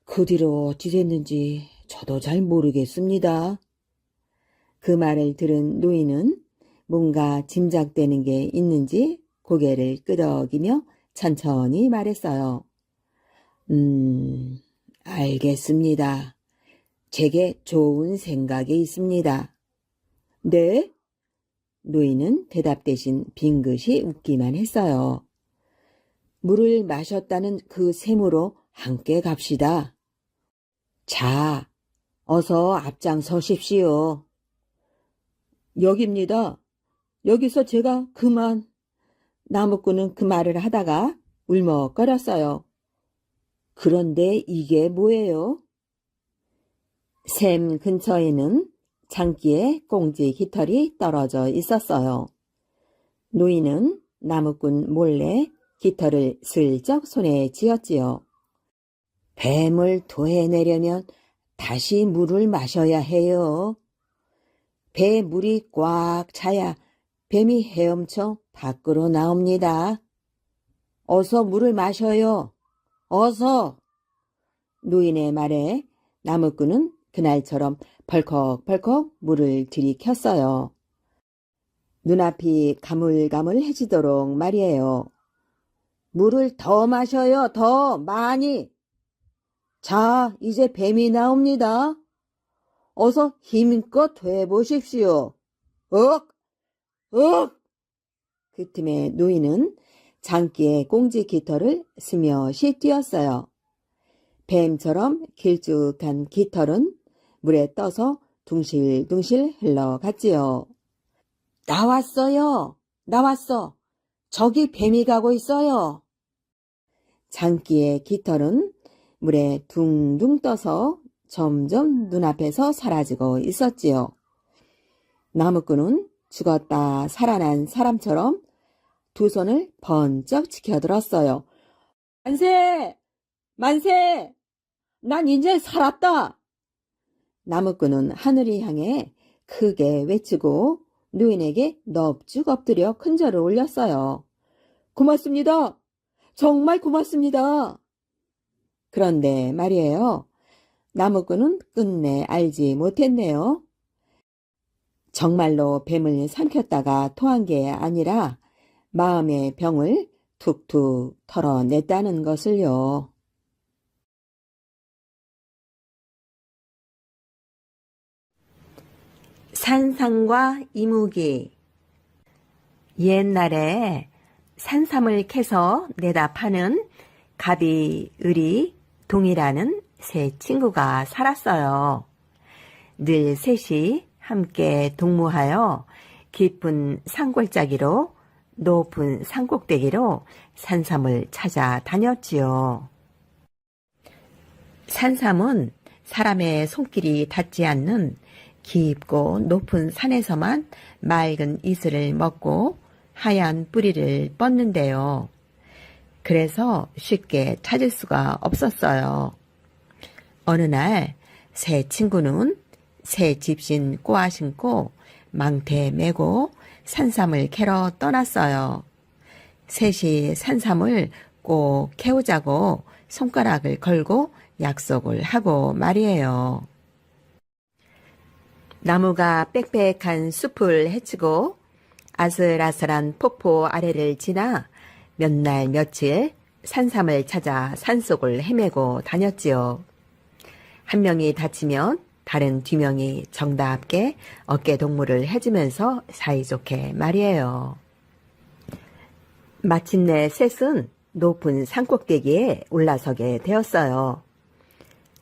그 뒤로 어찌 됐는지 저도 잘 모르겠습니다. 그 말을 들은 노인은 뭔가 짐작되는 게 있는지 고개를 끄덕이며 천천히 말했어요. 알겠습니다. 제게 좋은 생각이 있습니다. 네? 노인은 대답 대신 빙긋이 웃기만 했어요. 물을 마셨다는 그 셈으로 함께 갑시다. 자, 어서 앞장서십시오. 여기입니다. 여기서 제가 그만. 나무꾼은 그 말을 하다가 울먹거렸어요. 그런데 이게 뭐예요? 샘 근처에는 장기에 꽁지 깃털이 떨어져 있었어요. 노인은 나무꾼 몰래 깃털을 슬쩍 손에 쥐었지요. 뱀을 토해내려면 다시 물을 마셔야 해요. 배에 물이 꽉 차야 뱀이 헤엄쳐 밖으로 나옵니다. 어서 물을 마셔요. 어서! 노인의 말에 나무꾼은 그날처럼 벌컥벌컥 물을 들이켰어요. 눈앞이 가물가물해지도록 말이에요. 물을 더 마셔요. 더 많이. 자, 이제 뱀이 나옵니다. 어서 힘껏 해보십시오. 그 틈에 노인은 장기에 꽁지 깃털을 스며시 뛰었어요. 뱀처럼 길쭉한 깃털은 물에 떠서 둥실둥실 흘러갔지요. 나왔어요. 나왔어. 저기 뱀이 가고 있어요. 장기의 깃털은 물에 둥둥 떠서 점점 눈앞에서 사라지고 있었지요. 나무꾼은 죽었다 살아난 사람처럼 두 손을 번쩍 치켜들었어요. 만세! 만세! 난 이제 살았다! 나무꾼은 하늘을 향해 크게 외치고 노인에게 넙죽 엎드려 큰절을 올렸어요. 고맙습니다. 정말 고맙습니다. 그런데 말이에요. 나무꾼은 끝내 알지 못했네요. 정말로 뱀을 삼켰다가 토한 게 아니라 마음의 병을 툭툭 털어냈다는 것을요. 산삼과 이무기. 옛날에 산삼을 캐서 내다 파는 가비, 을이, 동이라는 세 친구가 살았어요. 늘 셋이 함께 동무하여 깊은 산골짜기로 높은 산꼭대기로 산삼을 찾아 다녔지요. 산삼은 사람의 손길이 닿지 않는 깊고 높은 산에서만 맑은 이슬을 먹고 하얀 뿌리를 뻗는데요. 그래서 쉽게 찾을 수가 없었어요. 어느 날 새 친구는 새 집신 꼬아 신고 망태 메고 산삼을 캐러 떠났어요. 셋이 산삼을 꼭 캐오자고 손가락을 걸고 약속을 하고 말이에요. 나무가 빽빽한 숲을 헤치고 아슬아슬한 폭포 아래를 지나 몇 날 며칠 산삼을 찾아 산속을 헤매고 다녔지요. 한 명이 다치면 다른 두 명이 정답게 어깨 동무를 해주면서 사이좋게 말이에요. 마침내 셋은 높은 산꼭대기에 올라서게 되었어요.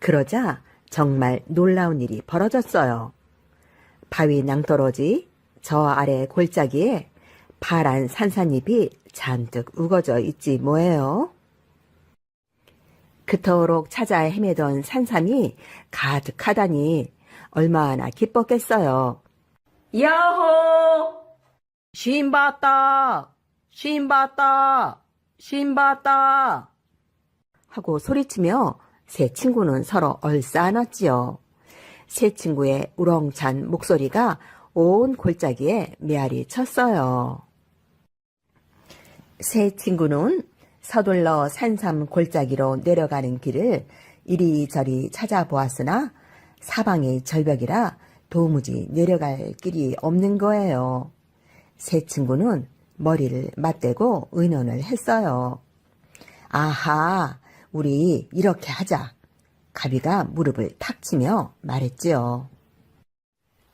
그러자 정말 놀라운 일이 벌어졌어요. 바위 낭떠러지 저 아래 골짜기에 파란 산산잎이 잔뜩 우거져 있지 뭐예요. 그토록 찾아 헤매던 산삼이 가득하다니 얼마나 기뻤겠어요. 야호! 신봤다! 신봤다! 신봤다! 하고 소리치며 세 친구는 서로 얼싸안았지요. 세 친구의 우렁찬 목소리가 온 골짜기에 메아리 쳤어요. 세 친구는 서둘러 산삼 골짜기로 내려가는 길을 이리저리 찾아보았으나 사방이 절벽이라 도무지 내려갈 길이 없는 거예요. 세 친구는 머리를 맞대고 의논을 했어요. 아하, 우리 이렇게 하자. 가비가 무릎을 탁 치며 말했지요.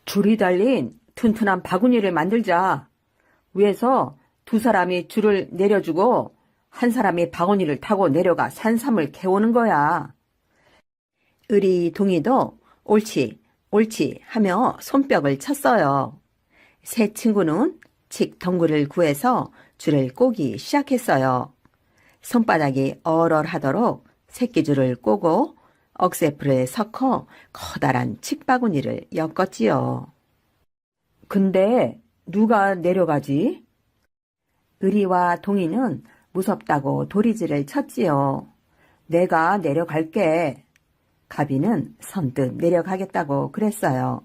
줄이 달린 튼튼한 바구니를 만들자. 위에서 두 사람이 줄을 내려주고 한 사람이 바구니를 타고 내려가 산삼을 캐오는 거야. 을이 동이도 옳지, 옳지 하며 손뼉을 쳤어요. 세 친구는 칡 덩굴을 구해서 줄을 꼬기 시작했어요. 손바닥이 얼얼하도록 새끼줄을 꼬고 억새풀을 섞어 커다란 칡바구니를 엮었지요. 근데 누가 내려가지? 을이와 동이는 무섭다고 도리질을 쳤지요. 내가 내려갈게. 가비는 선뜻 내려가겠다고 그랬어요.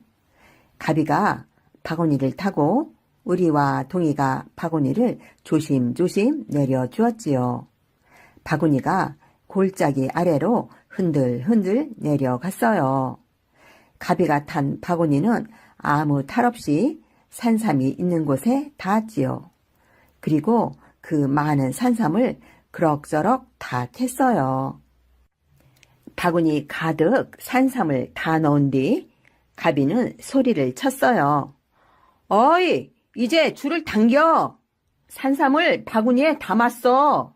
가비가 바구니를 타고 을이와 동이가 바구니를 조심조심 내려주었지요. 바구니가 골짜기 아래로 흔들흔들 내려갔어요. 가비가 탄 바구니는 아무 탈 없이 산삼이 있는 곳에 닿았지요. 그리고 그 많은 산삼을 그럭저럭 다 캤어요. 바구니 가득 산삼을 다 넣은 뒤 가비는 소리를 쳤어요. 어이, 이제 줄을 당겨. 산삼을 바구니에 담았어.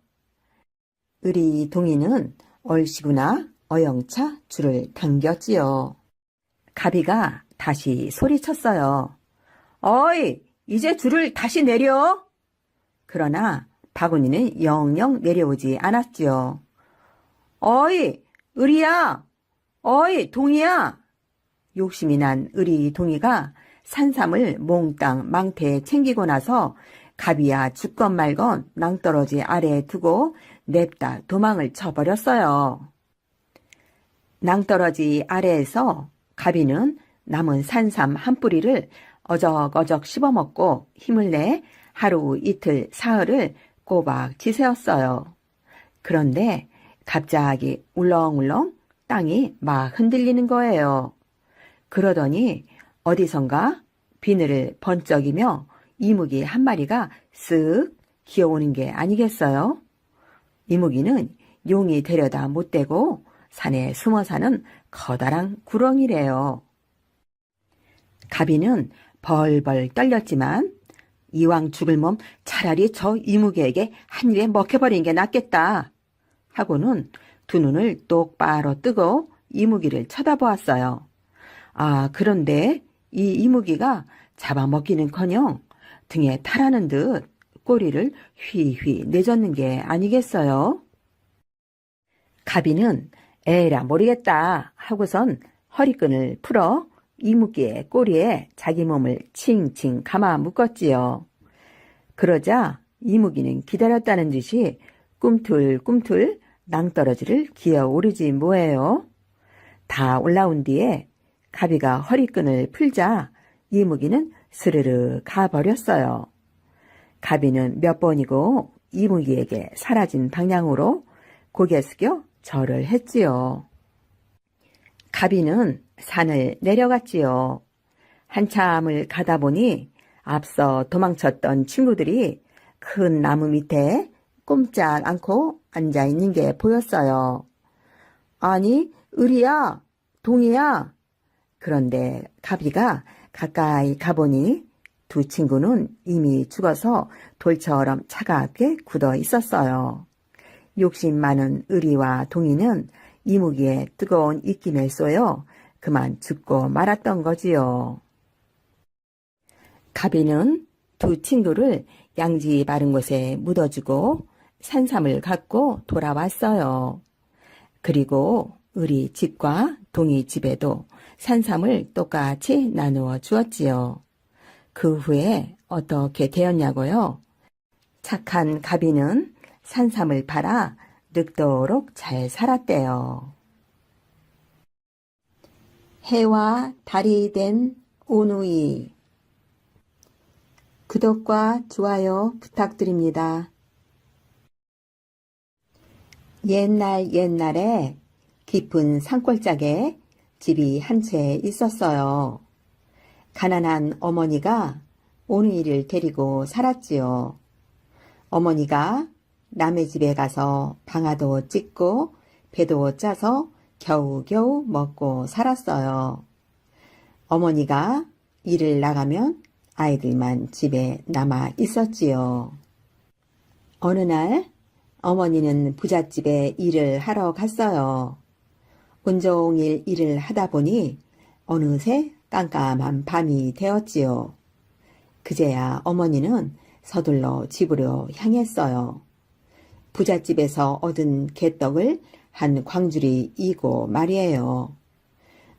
을이 동이는 얼씨구나 어영차 줄을 당겼지요. 가비가 다시 소리쳤어요. 어이, 이제 줄을 다시 내려. 그러나 바구니는 영영 내려오지 않았지요. 어이, 을이야. 어이, 동이야. 욕심이 난 을이 동이가 산삼을 몽땅 망태에 챙기고 나서 가비야 죽건 말건 낭떠러지 아래에 두고 냅다 도망을 쳐버렸어요. 낭떠러지 아래에서 가비는 남은 산삼 한 뿌리를 어적어적 씹어먹고 힘을 내 하루 이틀 사흘을 꼬박 지새웠어요. 그런데 갑자기 울렁울렁 땅이 막 흔들리는 거예요. 그러더니 어디선가 비늘을 번쩍이며 이무기 한 마리가 쓱 기어오는 게 아니겠어요? 이무기는 용이 데려다 못 대고 산에 숨어 사는 커다란 구렁이래요. 가비는 벌벌 떨렸지만 이왕 죽을 몸 차라리 저 이무기에게 한 입에 먹혀버린 게 낫겠다 하고는 두 눈을 똑바로 뜨고 이무기를 쳐다보았어요. 아, 그런데 이 이무기가 잡아먹기는커녕 등에 타라는 듯 꼬리를 휘휘 내젓는 게 아니겠어요? 가비는 에라 모르겠다 하고선 허리끈을 풀어 이무기의 꼬리에 자기 몸을 칭칭 감아 묶었지요. 그러자 이무기는 기다렸다는 듯이 꿈틀꿈틀 낭떠러지를 기어오르지 뭐예요. 다 올라온 뒤에 가비가 허리끈을 풀자 이무기는 스르르 가버렸어요. 가비는 몇 번이고 이무기에게 사라진 방향으로 고개 숙여 절을 했지요. 가비는 산을 내려갔지요. 한참을 가다 보니 앞서 도망쳤던 친구들이 큰 나무 밑에 꼼짝 않고 앉아있는 게 보였어요. 아니, 을이야, 동이야. 그런데 가비가 가까이 가보니 두 친구는 이미 죽어서 돌처럼 차갑게 굳어 있었어요. 욕심 많은 을이와 동이는 이무기의 뜨거운 입김에 쏘여 그만 죽고 말았던 거지요. 가비는 두 친구를 양지 바른 곳에 묻어주고 산삼을 갖고 돌아왔어요. 그리고 을이 집과 동이 집에도 산삼을 똑같이 나누어 주었지요. 그 후에 어떻게 되었냐고요? 착한 가비는 산삼을 팔아 늙도록 잘 살았대요. 해와 달이 된 오누이. 구독과 좋아요 부탁드립니다. 옛날에 깊은 산골짜기에 집이 한 채 있었어요. 가난한 어머니가 오누이를 데리고 살았지요. 어머니가 남의 집에 가서 방아도 찢고 배도 짜서 겨우겨우 먹고 살았어요. 어머니가 일을 나가면 아이들만 집에 남아 있었지요. 어느 날 어머니는 부잣집에 일을 하러 갔어요. 온종일 일을 하다 보니 어느새 깜깜한 밤이 되었지요. 그제야 어머니는 서둘러 집으로 향했어요. 부잣집에서 얻은 개떡을 한 광주리 이고 말이에요.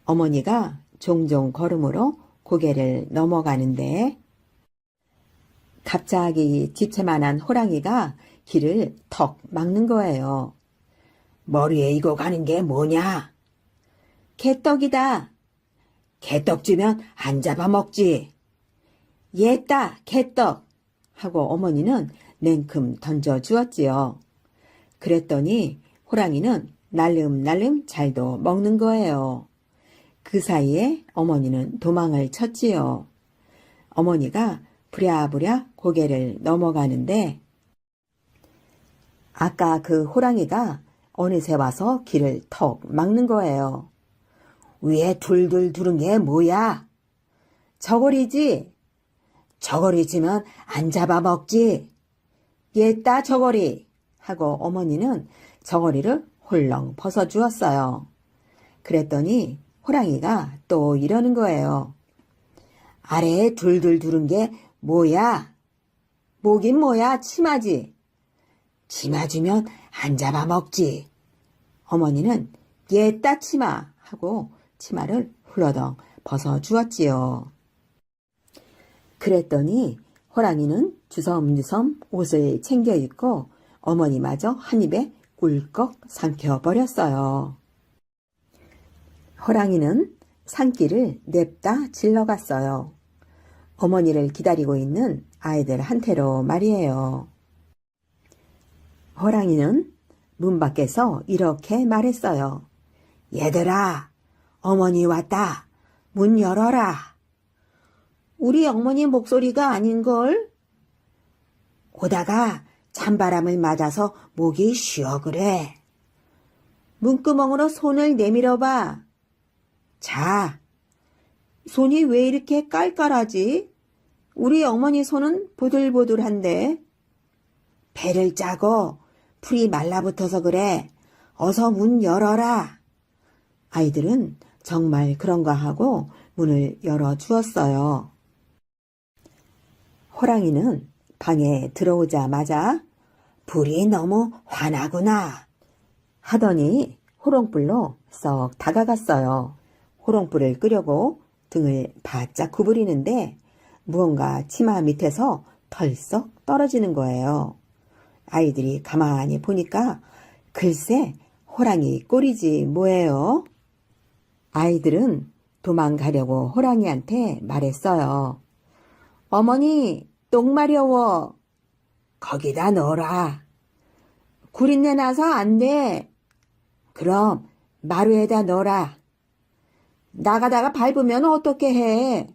어머니가 종종 걸음으로 고개를 넘어가는데 갑자기 집채만한 호랑이가 길을 턱 막는 거예요. 머리에 이고 가는 게 뭐냐? 개떡이다. 개떡 주면 안 잡아먹지. 옛다 개떡 하고 어머니는 냉큼 던져주었지요. 그랬더니 호랑이는 날름날름 잘도 먹는 거예요. 그 사이에 어머니는 도망을 쳤지요. 어머니가 부랴부랴 고개를 넘어가는데 아까 그 호랑이가 어느새 와서 길을 턱 막는 거예요. 위에 둘둘 두른 게 뭐야? 저고리지? 저고리 주면 안 잡아먹지. 옛다 저고리 하고 어머니는 저고리를 홀렁 벗어주었어요. 그랬더니 호랑이가 또 이러는 거예요. 아래에 둘둘 두른 게 뭐야? 뭐긴 뭐야, 치마지. 치마 주면 안 잡아먹지. 어머니는 옛다 치마 하고 치마를 훌러덩 벗어주었지요. 그랬더니 호랑이는 주섬주섬 옷을 챙겨 입고 어머니마저 한 입에 꿀꺽 삼켜버렸어요. 호랑이는 산길을 냅다 질러갔어요. 어머니를 기다리고 있는 아이들한테로 말이에요. 호랑이는 문 밖에서 이렇게 말했어요. 얘들아, 어머니 왔다. 문 열어라. 우리 어머니 목소리가 아닌걸? 오다가 찬바람을 맞아서 목이 쉬어 그래. 문구멍으로 손을 내밀어봐. 자, 손이 왜 이렇게 깔깔하지? 우리 어머니 손은 보들보들한데. 배를 짜고 풀이 말라붙어서 그래. 어서 문 열어라. 아이들은 정말 그런가 하고 문을 열어주었어요. 호랑이는 방에 들어오자마자 불이 너무 환하구나 하더니 호롱불로 썩 다가갔어요. 호롱불을 끄려고 등을 바짝 구부리는데 무언가 치마 밑에서 털썩 떨어지는 거예요. 아이들이 가만히 보니까 글쎄 호랑이 꼴이지 뭐예요. 아이들은 도망가려고 호랑이한테 말했어요. 어머니, 똥 마려워. 거기다 넣어라. 구린내 나서 안 돼. 그럼 마루에다 넣어라. 나가다가 밟으면 어떻게 해?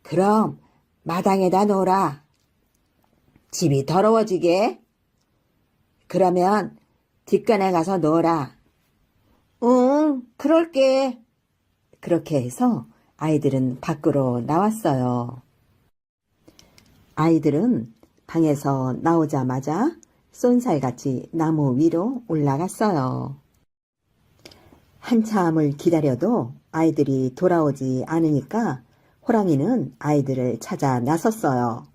그럼 마당에다 넣어라. 집이 더러워지게. 그러면 뒷간에 가서 넣어라. 응, 그럴게. 그렇게 해서 아이들은 밖으로 나왔어요. 아이들은 방에서 나오자마자 쏜살같이 나무 위로 올라갔어요. 한참을 기다려도 아이들이 돌아오지 않으니까 호랑이는 아이들을 찾아 나섰어요.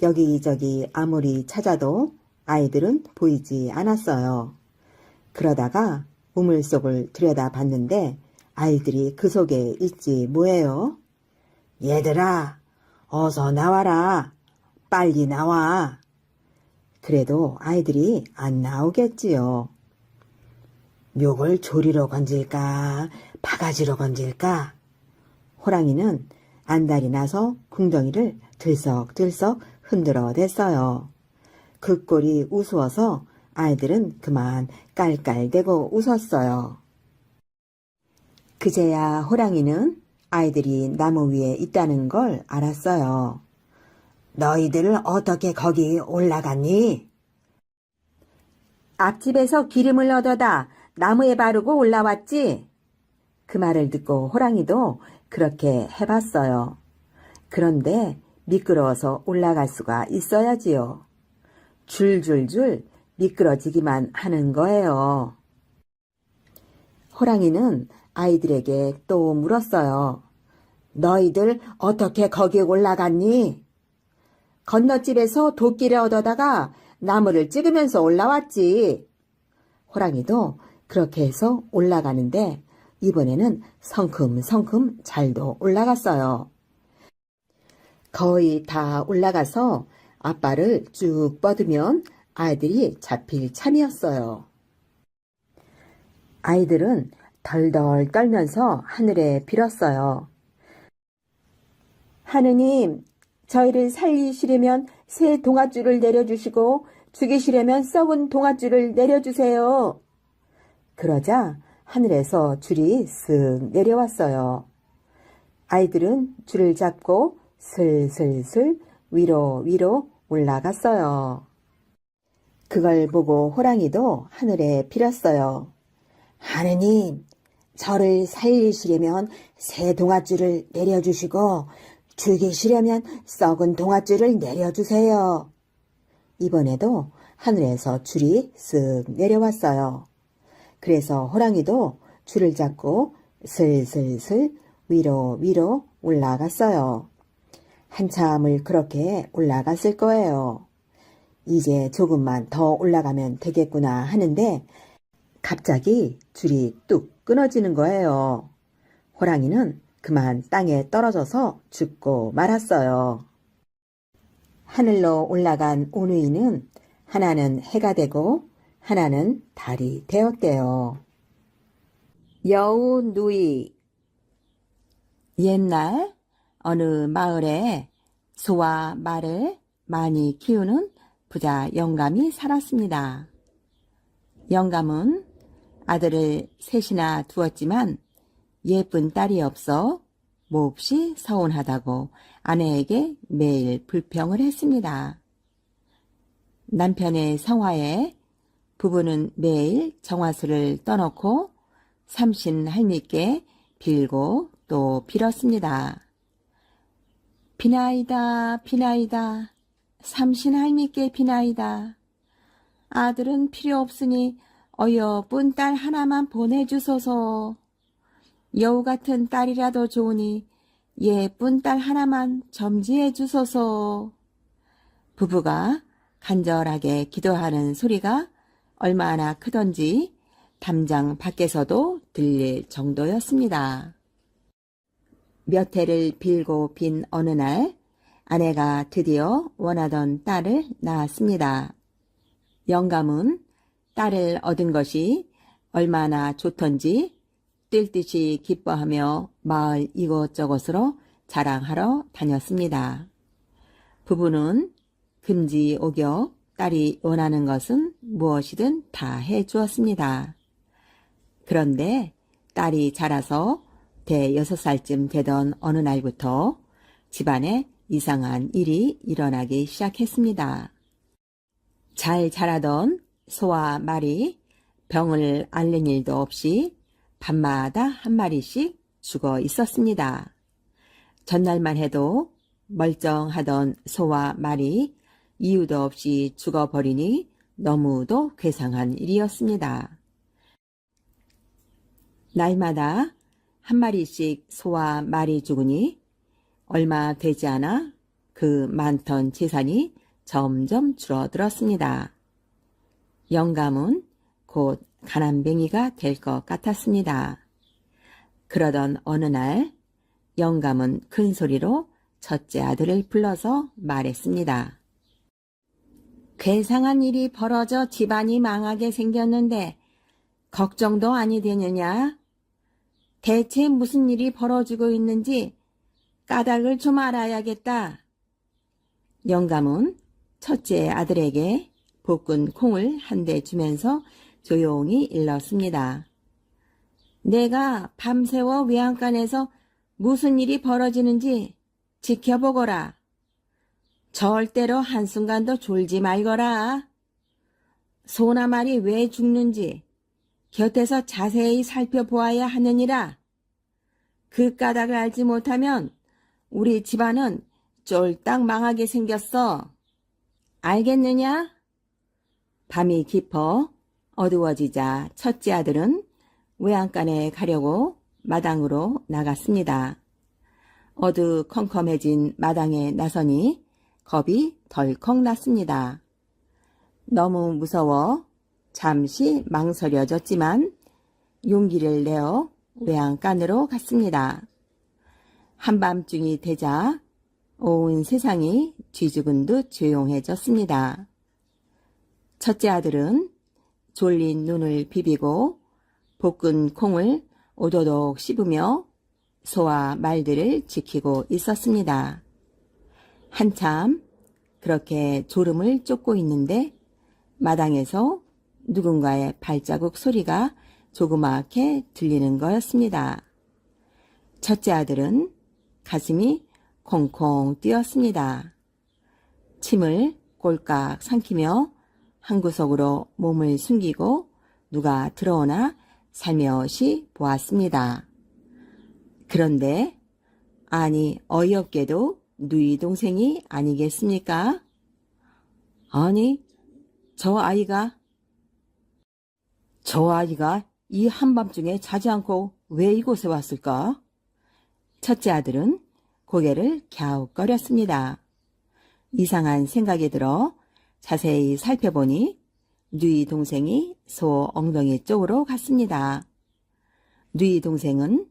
여기저기 아무리 찾아도 아이들은 보이지 않았어요. 그러다가 우물 속을 들여다봤는데 아이들이 그 속에 있지 뭐예요? 얘들아, 어서 나와라. 빨리 나와. 그래도 아이들이 안 나오겠지요. 묘걸 조리로 건질까, 바가지로 건질까? 호랑이는 안달이 나서 궁덩이를 들썩들썩 흔들어 댔어요. 그 꼴이 우스워서 아이들은 그만 깔깔대고 웃었어요. 그제야 호랑이는 아이들이 나무 위에 있다는 걸 알았어요. 너희들 어떻게 거기 올라갔니? 앞집에서 기름을 얻어다 나무에 바르고 올라왔지? 그 말을 듣고 호랑이도 그렇게 해봤어요. 그런데 미끄러워서 올라갈 수가 있어야지요. 줄줄줄 미끄러지기만 하는 거예요. 호랑이는 아이들에게 또 물었어요. 너희들 어떻게 거기에 올라갔니? 건너집에서 도끼를 얻어다가 나무를 찍으면서 올라왔지. 호랑이도 그렇게 해서 올라가는데 이번에는 성큼성큼 잘도 올라갔어요. 거의 다 올라가서 앞발을 쭉 뻗으면 아이들이 잡힐 참이었어요. 아이들은 덜덜 떨면서 하늘에 빌었어요. 하느님, 저희를 살리시려면 새 동아줄을 내려주시고 죽이시려면 썩은 동아줄을 내려주세요. 그러자 하늘에서 줄이 쓱 내려왔어요. 아이들은 줄을 잡고 슬슬슬 위로 올라갔어요. 그걸 보고 호랑이도 하늘에 빌었어요. 하느님, 저를 살리시려면 새 동아줄을 내려주시고 죽이시려면 썩은 동아줄을 내려주세요. 이번에도 하늘에서 줄이 쓱 내려왔어요. 그래서 호랑이도 줄을 잡고 슬슬슬 위로 올라갔어요. 한참을 그렇게 올라갔을 거예요. 이제 조금만 더 올라가면 되겠구나 하는데 갑자기 줄이 뚝 끊어지는 거예요. 호랑이는 그만 땅에 떨어져서 죽고 말았어요. 하늘로 올라간 오누이는 하나는 해가 되고 하나는 달이 되었대요. 여우 누이. 옛날 어느 마을에 소와 말을 많이 키우는 부자 영감이 살았습니다. 영감은 아들을 셋이나 두었지만 예쁜 딸이 없어 몹시 서운하다고 아내에게 매일 불평을 했습니다. 남편의 성화에 부부는 매일 정화수를 떠놓고 삼신 할미께 빌고 또 빌었습니다. 비나이다, 비나이다, 삼신 할미께 비나이다. 아들은 필요 없으니 어여쁜 딸 하나만 보내주소서. 여우 같은 딸이라도 좋으니 예쁜 딸 하나만 점지해 주소서. 부부가 간절하게 기도하는 소리가 얼마나 크던지 담장 밖에서도 들릴 정도였습니다. 몇 해를 빌고 빈 어느 날 아내가 드디어 원하던 딸을 낳았습니다. 영감은 딸을 얻은 것이 얼마나 좋던지 뛸 듯이 기뻐하며 마을 이곳저곳으로 자랑하러 다녔습니다. 부부는 금지옥역 딸이 원하는 것은 무엇이든 다 해주었습니다. 그런데 딸이 자라서 대여섯 살쯤 되던 어느 날부터 집안에 이상한 일이 일어나기 시작했습니다. 잘 자라던 소와 말이 병을 앓는 일도 없이 밤마다 한 마리씩 죽어 있었습니다. 전날만 해도 멀쩡하던 소와 말이 이유도 없이 죽어버리니 너무도 괴상한 일이었습니다. 날마다 한 마리씩 소와 말이 죽으니 얼마 되지 않아 그 많던 재산이 점점 줄어들었습니다. 영감은 곧 가난뱅이가 될 것 같았습니다. 그러던 어느 날 영감은 큰 소리로 첫째 아들을 불러서 말했습니다. 괴상한 일이 벌어져 집안이 망하게 생겼는데 걱정도 아니 되느냐? 대체 무슨 일이 벌어지고 있는지 까닭을 좀 알아야겠다. 영감은 첫째 아들에게 볶은 콩을 한 대 주면서 조용히 일렀습니다. 내가 밤새워 외양간에서 무슨 일이 벌어지는지 지켜보거라. 절대로 한순간도 졸지 말거라. 소나 말이 왜 죽는지 곁에서 자세히 살펴보아야 하느니라. 그 까닭을 알지 못하면 우리 집안은 쫄딱 망하게 생겼어. 알겠느냐? 밤이 깊어 어두워지자 첫째 아들은 외양간에 가려고 마당으로 나갔습니다. 어두컴컴해진 마당에 나서니 겁이 덜컥 났습니다. 너무 무서워 잠시 망설여졌지만 용기를 내어 외양간으로 갔습니다. 한밤중이 되자 온 세상이 뒤죽은 듯 조용해졌습니다. 첫째 아들은 졸린 눈을 비비고 볶은 콩을 오도독 씹으며 소와 말들을 지키고 있었습니다. 한참 그렇게 졸음을 쫓고 있는데 마당에서 누군가의 발자국 소리가 조그맣게 들리는 거였습니다. 첫째 아들은 가슴이 콩콩 뛰었습니다. 침을 꼴깍 삼키며 한 구석으로 몸을 숨기고 누가 들어오나 살며시 보았습니다. 그런데 아니, 어이없게도 누이 동생이 아니겠습니까? 아니, 저 아이가 이 한밤중에 자지 않고 왜 이곳에 왔을까? 첫째 아들은 고개를 갸웃거렸습니다. 이상한 생각이 들어 자세히 살펴보니 누이 동생이 소 엉덩이 쪽으로 갔습니다. 누이 동생은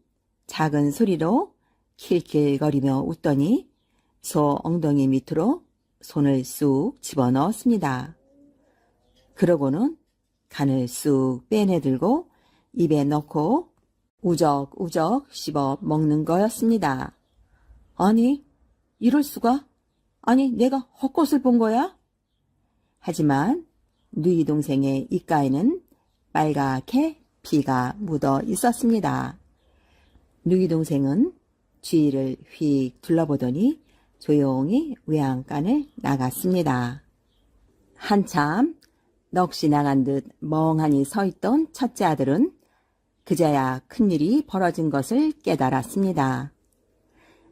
작은 소리로 킬킬거리며 웃더니 소 엉덩이 밑으로 손을 쑥 집어넣었습니다. 그러고는 간을 쑥 빼내들고 입에 넣고 우적우적 씹어 먹는 거였습니다. 아니, 이럴 수가? 아니, 내가 헛것을 본 거야? 하지만 누이 동생의 입가에는 빨갛게 피가 묻어 있었습니다. 누이 동생은 주위를 휙 둘러보더니 조용히 외양간을 나갔습니다. 한참 넋이 나간 듯 멍하니 서 있던 첫째 아들은 그제야 큰일이 벌어진 것을 깨달았습니다.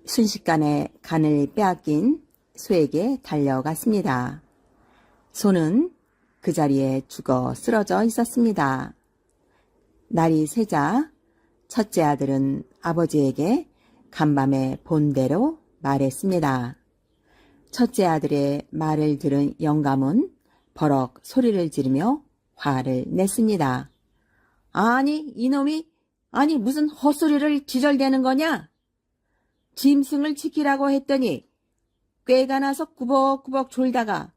순식간에 간을 빼앗긴 소에게 달려갔습니다. 소는 그 자리에 죽어 쓰러져 있었습니다. 날이 새자 첫째 아들은 아버지에게 간밤에 본대로 말했습니다. 첫째 아들의 말을 들은 영감은 버럭 소리를 지르며 화를 냈습니다. 아니, 이놈이, 아니, 무슨 헛소리를 지절대는 거냐? 짐승을 지키라고 했더니 꾀가 나서 꾸벅꾸벅 졸다가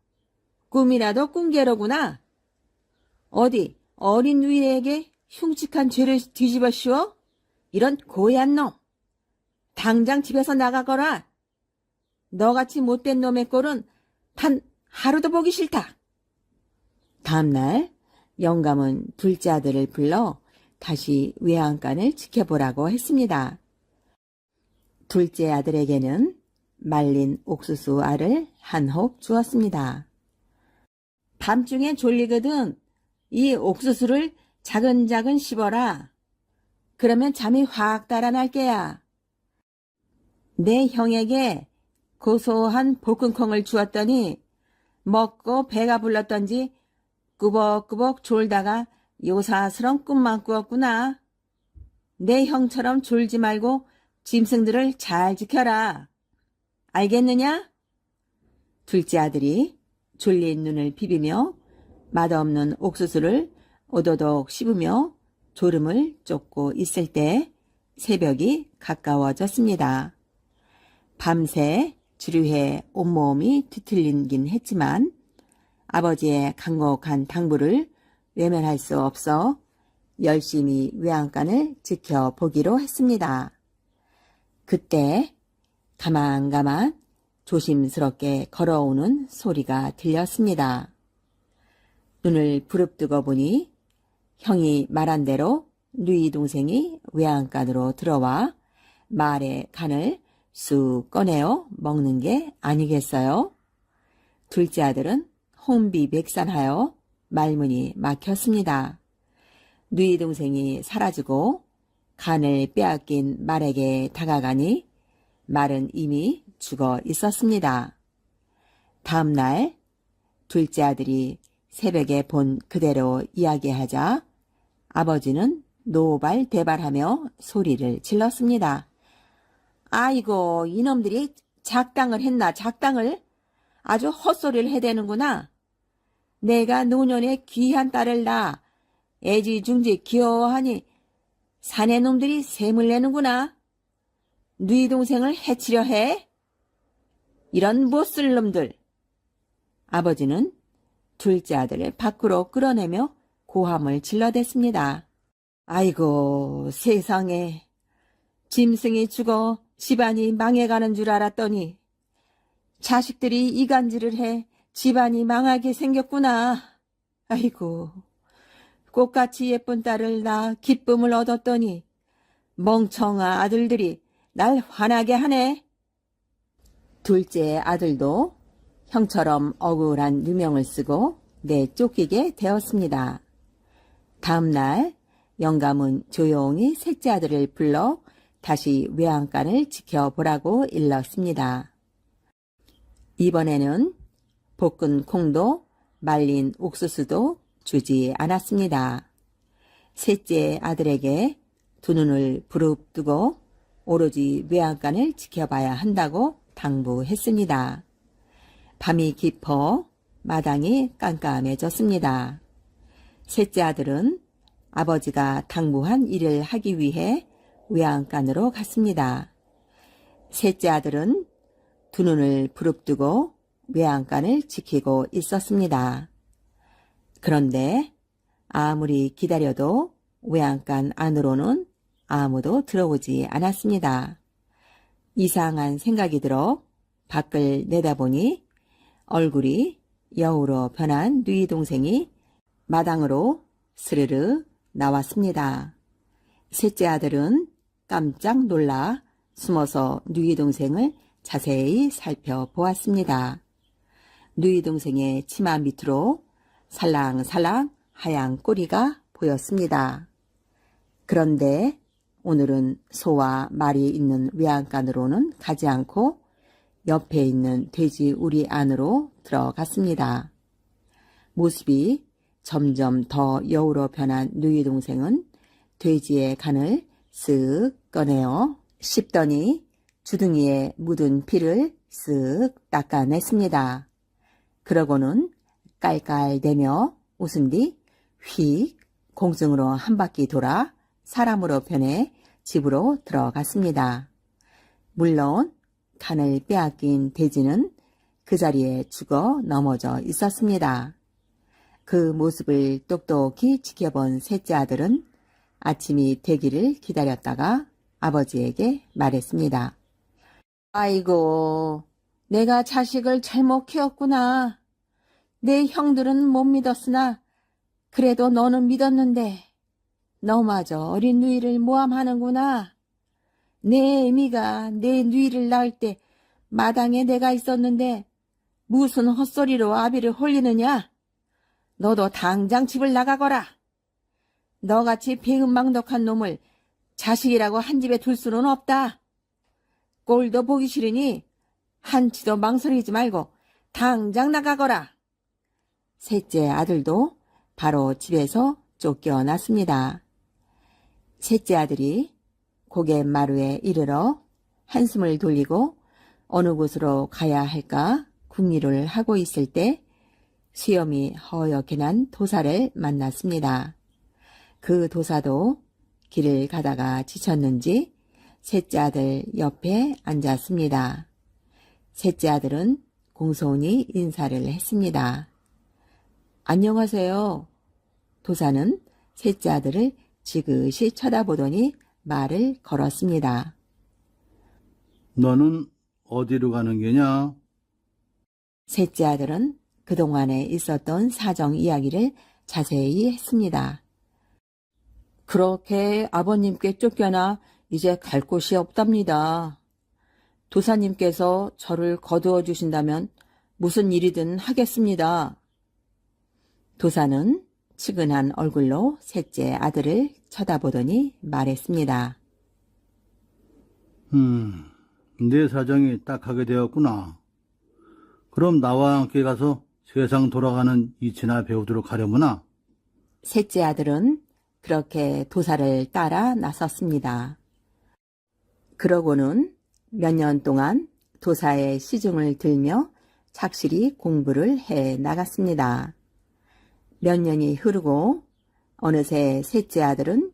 꿈이라도 꾼 게로구나. 어디 어린 누이에게 흉측한 죄를 뒤집어 씌워? 이런 고얀 놈. 당장 집에서 나가거라. 너같이 못된 놈의 꼴은 단 하루도 보기 싫다. 다음날 영감은 둘째 아들을 불러 다시 외양간을 지켜보라고 했습니다. 둘째 아들에게는 말린 옥수수 알을 한 혹 주었습니다. 밤중에 졸리거든 이 옥수수를 자근자근 씹어라. 그러면 잠이 확 달아날 게야. 내 형에게 고소한 볶음콩을 주었더니 먹고 배가 불렀던지 꾸벅꾸벅 졸다가 요사스런 꿈만 꾸었구나. 내 형처럼 졸지 말고 짐승들을 잘 지켜라. 알겠느냐? 둘째 아들이 졸린 눈을 비비며 맛없는 옥수수를 오도독 씹으며 졸음을 쫓고 있을 때 새벽이 가까워졌습니다. 밤새 주류해 온몸이 뒤틀리긴 했지만 아버지의 강곡한 당부를 외면할 수 없어 열심히 외양간을 지켜보기로 했습니다. 그때 가만가만 조심스럽게 걸어오는 소리가 들렸습니다. 눈을 부릅뜨고 보니 형이 말한 대로 누이 동생이 외양간으로 들어와 말의 간을 쑥 꺼내어 먹는 게 아니겠어요? 둘째 아들은 혼비백산하여 말문이 막혔습니다. 누이 동생이 사라지고 간을 빼앗긴 말에게 다가가니 말은 이미 죽어 있었습니다. 다음 날 둘째 아들이 새벽에 본 그대로 이야기하자 아버지는 노발대발하며 소리를 질렀습니다. 아이고, 이놈들이 작당을 했나, 작당을? 아주 헛소리를 해대는구나. 내가 노년에 귀한 딸을 낳아 애지중지 귀여워하니 사내 놈들이 셈을 내는구나. 누이 동생을 해치려 해? 이런 못쓸 놈들. 아버지는 둘째 아들을 밖으로 끌어내며 고함을 질러댔습니다. 아이고, 세상에. 짐승이 죽어 집안이 망해가는 줄 알았더니 자식들이 이간질을 해 집안이 망하게 생겼구나. 아이고, 꽃같이 예쁜 딸을 낳아 기쁨을 얻었더니 멍청한 아들들이 날 화나게 하네. 둘째 아들도 형처럼 억울한 누명을 쓰고 내쫓기게 되었습니다. 다음 날 영감은 조용히 셋째 아들을 불러 다시 외양간을 지켜보라고 일렀습니다. 이번에는 볶은 콩도 말린 옥수수도 주지 않았습니다. 셋째 아들에게 두 눈을 부릅뜨고 오로지 외양간을 지켜봐야 한다고 당부했습니다. 밤이 깊어 마당이 깜깜해졌습니다. 셋째 아들은 아버지가 당부한 일을 하기 위해 외양간으로 갔습니다. 셋째 아들은 두 눈을 부릅뜨고 외양간을 지키고 있었습니다. 그런데 아무리 기다려도 외양간 안으로는 아무도 들어오지 않았습니다. 이상한 생각이 들어 밖을 내다보니 얼굴이 여우로 변한 누이 동생이 마당으로 스르르 나왔습니다. 셋째 아들은 깜짝 놀라 숨어서 누이 동생을 자세히 살펴보았습니다. 누이 동생의 치마 밑으로 살랑살랑 하얀 꼬리가 보였습니다. 그런데 오늘은 소와 말이 있는 외양간으로는 가지 않고 옆에 있는 돼지 우리 안으로 들어갔습니다. 모습이 점점 더 여우로 변한 누이 동생은 돼지의 간을 쓱 꺼내어 씹더니 주둥이에 묻은 피를 쓱 닦아냈습니다. 그러고는 깔깔대며 웃은 뒤 휙 공중으로 한 바퀴 돌아 사람으로 변해 집으로 들어갔습니다. 물론 간을 빼앗긴 돼지는 그 자리에 죽어 넘어져 있었습니다. 그 모습을 똑똑히 지켜본 셋째 아들은 아침이 되기를 기다렸다가 아버지에게 말했습니다. 아이고, 내가 자식을 잘못 키웠구나. 내 형들은 못 믿었으나 그래도 너는 믿었는데 너마저 어린 누이를 모함하는구나. 내 애미가 내 누이를 낳을 때 마당에 내가 있었는데 무슨 헛소리로 아비를 홀리느냐? 너도 당장 집을 나가거라. 너같이 배은망덕한 놈을 자식이라고 한 집에 둘 수는 없다. 꼴도 보기 싫으니 한치도 망설이지 말고 당장 나가거라. 셋째 아들도 바로 집에서 쫓겨났습니다. 셋째 아들이 고갯마루에 이르러 한숨을 돌리고 어느 곳으로 가야 할까 궁리를 하고 있을 때 수염이 허옇게 난 도사를 만났습니다. 그 도사도 길을 가다가 지쳤는지 셋째 아들 옆에 앉았습니다. 셋째 아들은 공손히 인사를 했습니다. 안녕하세요. 도사는 셋째 아들을 지그시 쳐다보더니 말을 걸었습니다. 너는 어디로 가는 게냐? 셋째 아들은 그동안에 있었던 사정 이야기를 자세히 했습니다. 그렇게 아버님께 쫓겨나 이제 갈 곳이 없답니다. 도사님께서 저를 거두어 주신다면 무슨 일이든 하겠습니다. 도사는 측은한 얼굴로 셋째 아들을 쳐다보더니 말했습니다. 내 사정이 딱하게 되었구나. 그럼 나와 함께 가서 세상 돌아가는 이치나 배우도록 하려무나? 셋째 아들은 그렇게 도사를 따라 나섰습니다. 그러고는 몇 년 동안 도사의 시중을 들며 착실히 공부를 해 나갔습니다. 몇 년이 흐르고 어느새 셋째 아들은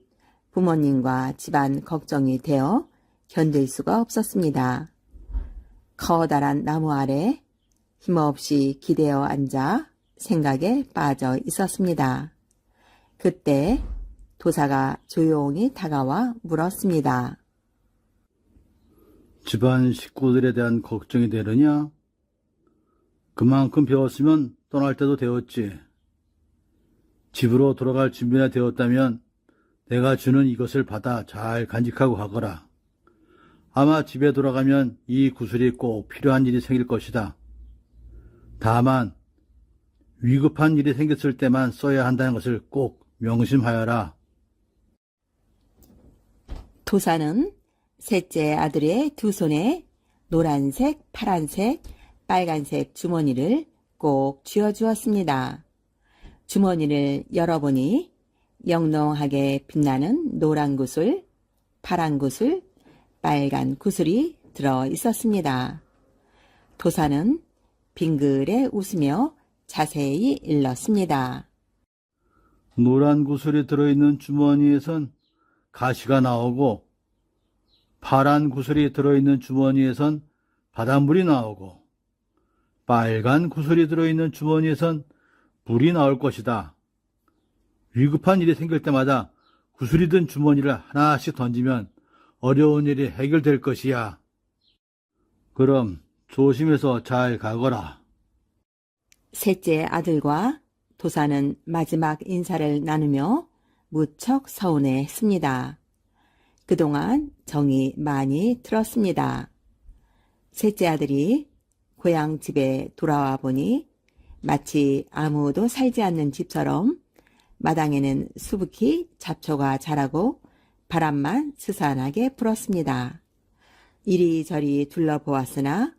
부모님과 집안 걱정이 되어 견딜 수가 없었습니다. 커다란 나무 아래 힘없이 기대어 앉아 생각에 빠져 있었습니다. 그때 도사가 조용히 다가와 물었습니다. 집안 식구들에 대한 걱정이 되느냐? 그만큼 배웠으면 떠날 때도 되었지. 집으로 돌아갈 준비나 되었다면 내가 주는 이것을 받아 잘 간직하고 가거라. 아마 집에 돌아가면 이 구슬이 꼭 필요한 일이 생길 것이다. 다만 위급한 일이 생겼을 때만 써야 한다는 것을 꼭 명심하여라. 도사는 셋째 아들의 두 손에 노란색, 파란색, 빨간색 주머니를 꼭 쥐어주었습니다. 주머니를 열어보니 영롱하게 빛나는 노란 구슬, 파란 구슬, 빨간 구슬이 들어 있었습니다. 도사는 빙그레 웃으며 자세히 일렀습니다. 노란 구슬이 들어있는 주머니에선 가시가 나오고 파란 구슬이 들어있는 주머니에선 바닷물이 나오고 빨간 구슬이 들어있는 주머니에선 물이 나올 것이다. 위급한 일이 생길 때마다 구슬이 든 주머니를 하나씩 던지면 어려운 일이 해결될 것이야. 그럼 조심해서 잘 가거라. 셋째 아들과 도사는 마지막 인사를 나누며 무척 서운해했습니다. 그동안 정이 많이 들었습니다. 셋째 아들이 고향 집에 돌아와 보니 마치 아무도 살지 않는 집처럼 마당에는 수북히 잡초가 자라고 바람만 스산하게 불었습니다. 이리저리 둘러보았으나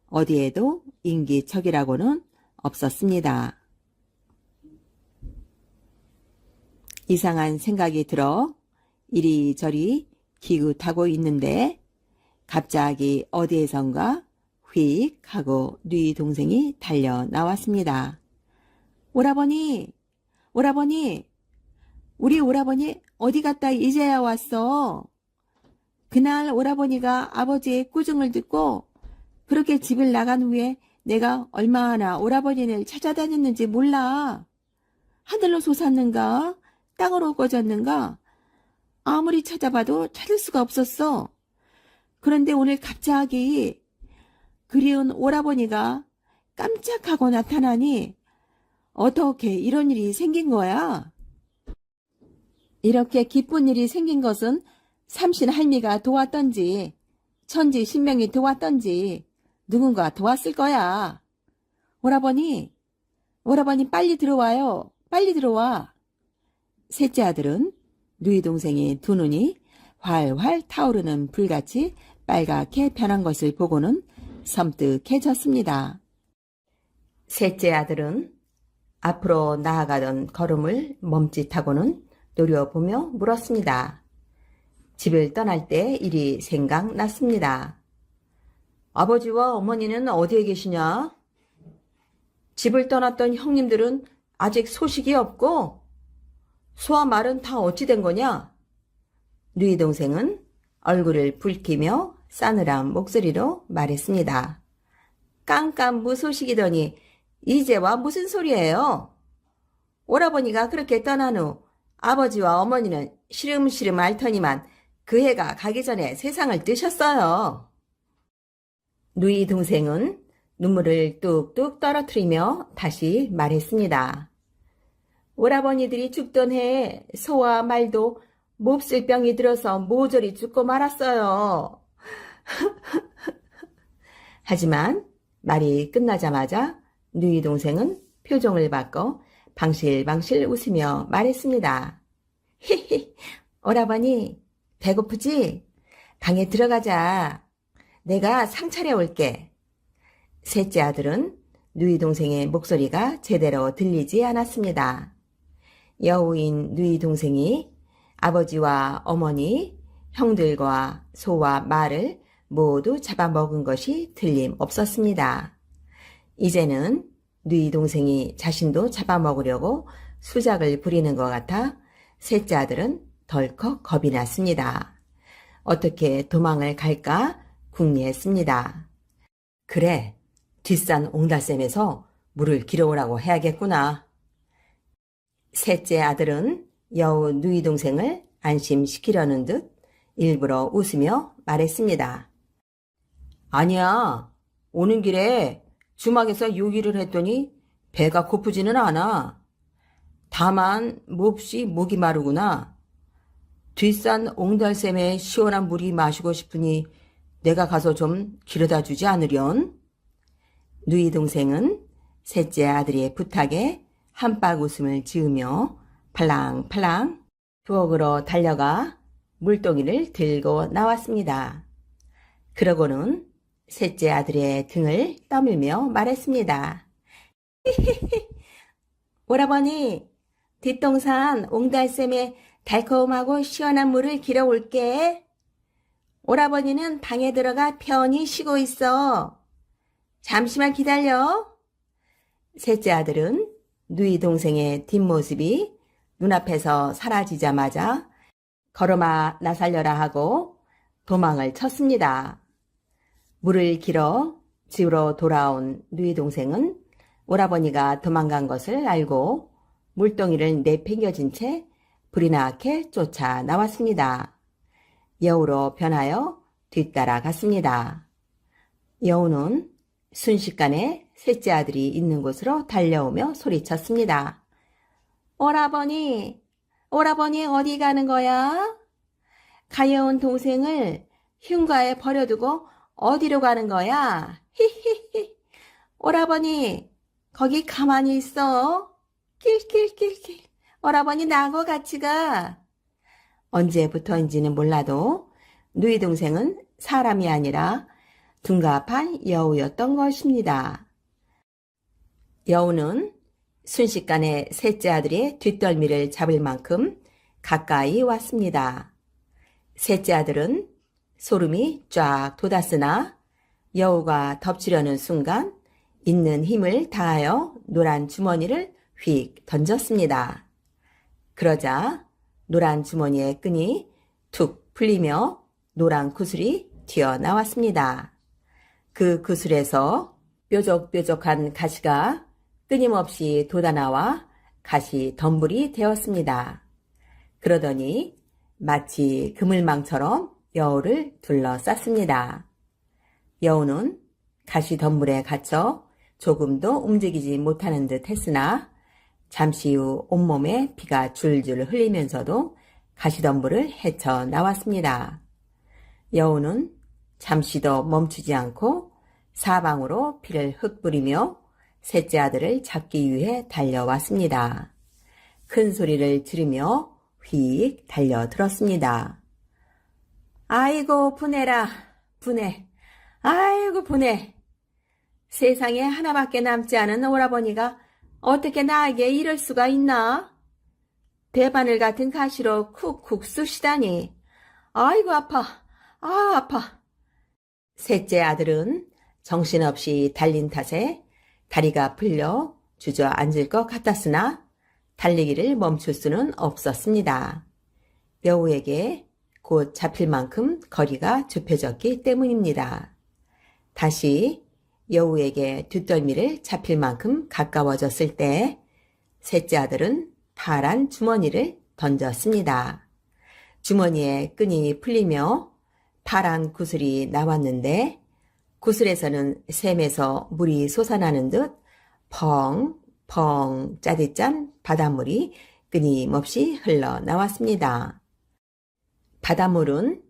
어디에도 인기척이라고는 없었습니다. 이상한 생각이 들어 이리저리 기웃하고 있는데 갑자기 어디에선가 휙 하고 누이 동생이 달려 나왔습니다. 오라버니, 오라버니, 우리 오라버니 어디 갔다 이제야 왔어? 그날 오라버니가 아버지의 꾸중을 듣고 그렇게 집을 나간 후에 내가 얼마나 오라버니를 찾아다녔는지 몰라. 하늘로 솟았는가? 땅으로 꺼졌는가? 아무리 찾아봐도 찾을 수가 없었어. 그런데 오늘 갑자기 그리운 오라버니가 깜짝하고 나타나니 어떻게 이런 일이 생긴 거야? 이렇게 기쁜 일이 생긴 것은 삼신 할미가 도왔던지 천지 신명이 도왔던지 누군가 도왔을 거야. 오라버니, 오라버니 빨리 들어와요. 빨리 들어와. 셋째 아들은 누이 동생의 두 눈이 활활 타오르는 불같이 빨갛게 변한 것을 보고는 섬뜩해졌습니다. 셋째 아들은 앞으로 나아가던 걸음을 멈칫하고는 노려보며 물었습니다. 집을 떠날 때 일이 생각났습니다. 아버지와 어머니는 어디에 계시냐? 집을 떠났던 형님들은 아직 소식이 없고 소와 말은 다 어찌 된 거냐? 누이 동생은 얼굴을 붉히며 싸늘한 목소리로 말했습니다. 깜깜무소식이더니 이제와 무슨 소리예요? 오라버니가 그렇게 떠난 후 아버지와 어머니는 시름시름 앓더니만 그 해가 가기 전에 세상을 뜨셨어요. 누이 동생은 눈물을 뚝뚝 떨어뜨리며 다시 말했습니다. 오라버니들이 죽던 해에 소와 말도 몹쓸 병이 들어서 모조리 죽고 말았어요. 하지만 말이 끝나자마자 누이 동생은 표정을 바꿔 방실방실 웃으며 말했습니다. 히히, 오라버니 배고프지? 방에 들어가자. 내가 상 차려올게. 셋째 아들은 누이 동생의 목소리가 제대로 들리지 않았습니다. 여우인 누이 동생이 아버지와 어머니, 형들과 소와 말을 모두 잡아먹은 것이 틀림없었습니다. 이제는 누이 동생이 자신도 잡아먹으려고 수작을 부리는 것 같아 셋째 아들은 덜컥 겁이 났습니다. 어떻게 도망을 갈까 궁리했습니다. 그래, 뒷산 옹달샘에서 물을 길어오라고 해야겠구나. 셋째 아들은 여우 누이 동생을 안심시키려는 듯 일부러 웃으며 말했습니다. 아니야, 오는 길에 주막에서 요기를 했더니 배가 고프지는 않아. 다만 몹시 목이 마르구나. 뒷산 옹달샘의 시원한 물이 마시고 싶으니 내가 가서 좀 길어다 주지 않으련? 누이 동생은 셋째 아들의 부탁에 한박 웃음을 지으며 팔랑팔랑 부엌으로 달려가 물동이를 들고 나왔습니다. 그러고는 셋째 아들의 등을 떠밀며 말했습니다. 오라버니, 뒷동산 옹달샘에 달콤하고 시원한 물을 길어 올게. 오라버니는 방에 들어가 편히 쉬고 있어. 잠시만 기다려. 셋째 아들은 누이 동생의 뒷모습이 눈앞에서 사라지자마자 걸음아 나살려라 하고 도망을 쳤습니다. 물을 길어 집으로 돌아온 누이 동생은 오라버니가 도망간 것을 알고 물동이를 내팽겨진 채 불이 나게 쫓아 나왔습니다. 여우로 변하여 뒤따라 갔습니다. 여우는 순식간에 셋째 아들이 있는 곳으로 달려오며 소리쳤습니다. 오라버니, 오라버니 어디 가는 거야? 가여운 동생을 흉가에 버려두고 어디로 가는 거야? 히히히. 오라버니, 거기 가만히 있어. 낄낄낄낄. 오라버니 나하고 같이 가. 언제부터인지는 몰라도 누이 동생은 사람이 아니라 둔갑한 여우였던 것입니다. 여우는 순식간에 셋째 아들의 뒷덜미를 잡을 만큼 가까이 왔습니다. 셋째 아들은 소름이 쫙 돋았으나 여우가 덮치려는 순간 있는 힘을 다하여 노란 주머니를 휙 던졌습니다. 그러자 노란 주머니의 끈이 툭 풀리며 노란 구슬이 튀어나왔습니다. 그 구슬에서 뾰족뾰족한 가시가 끊임없이 돋아나와 가시 덤불이 되었습니다. 그러더니 마치 그물망처럼 여우를 둘러쌌습니다. 여우는 가시 덤불에 갇혀 조금도 움직이지 못하는 듯 했으나 잠시 후 온몸에 피가 줄줄 흘리면서도 가시덤불을 헤쳐 나왔습니다. 여우는 잠시도 멈추지 않고 사방으로 피를 흩뿌리며 셋째 아들을 잡기 위해 달려왔습니다. 큰 소리를 지르며 휙 달려들었습니다. 아이고 분해라, 분해. 아이고 분해. 세상에 하나밖에 남지 않은 오라버니가 어떻게 나에게 이럴 수가 있나? 대바늘 같은 가시로 쿡쿡 쑤시다니. 아이고 아파. 아 아파. 셋째 아들은 정신없이 달린 탓에 다리가 풀려 주저앉을 것 같았으나 달리기를 멈출 수는 없었습니다. 여우에게 곧 잡힐 만큼 거리가 좁혀졌기 때문입니다. 다시 여우에게 뒷덜미를 잡힐 만큼 가까워졌을 때 셋째 아들은 파란 주머니를 던졌습니다. 주머니에 끈이 풀리며 파란 구슬이 나왔는데 구슬에서는 샘에서 물이 솟아나는 듯 펑펑 짜디짠 바닷물이 끊임없이 흘러나왔습니다. 바닷물은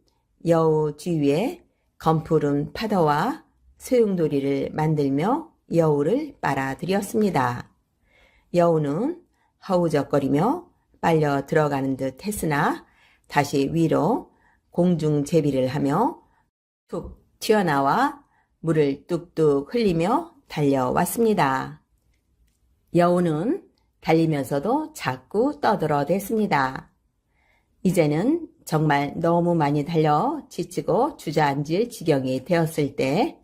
여우 주위에 검푸른 파도와 소용돌이를 만들며 여우를 빨아들였습니다. 여우는 허우적거리며 빨려 들어가는 듯 했으나 다시 위로 공중제비를 하며 툭 튀어나와 물을 뚝뚝 흘리며 달려왔습니다. 여우는 달리면서도 자꾸 떠들어댔습니다. 이제는 정말 너무 많이 달려 지치고 주저앉을 지경이 되었을 때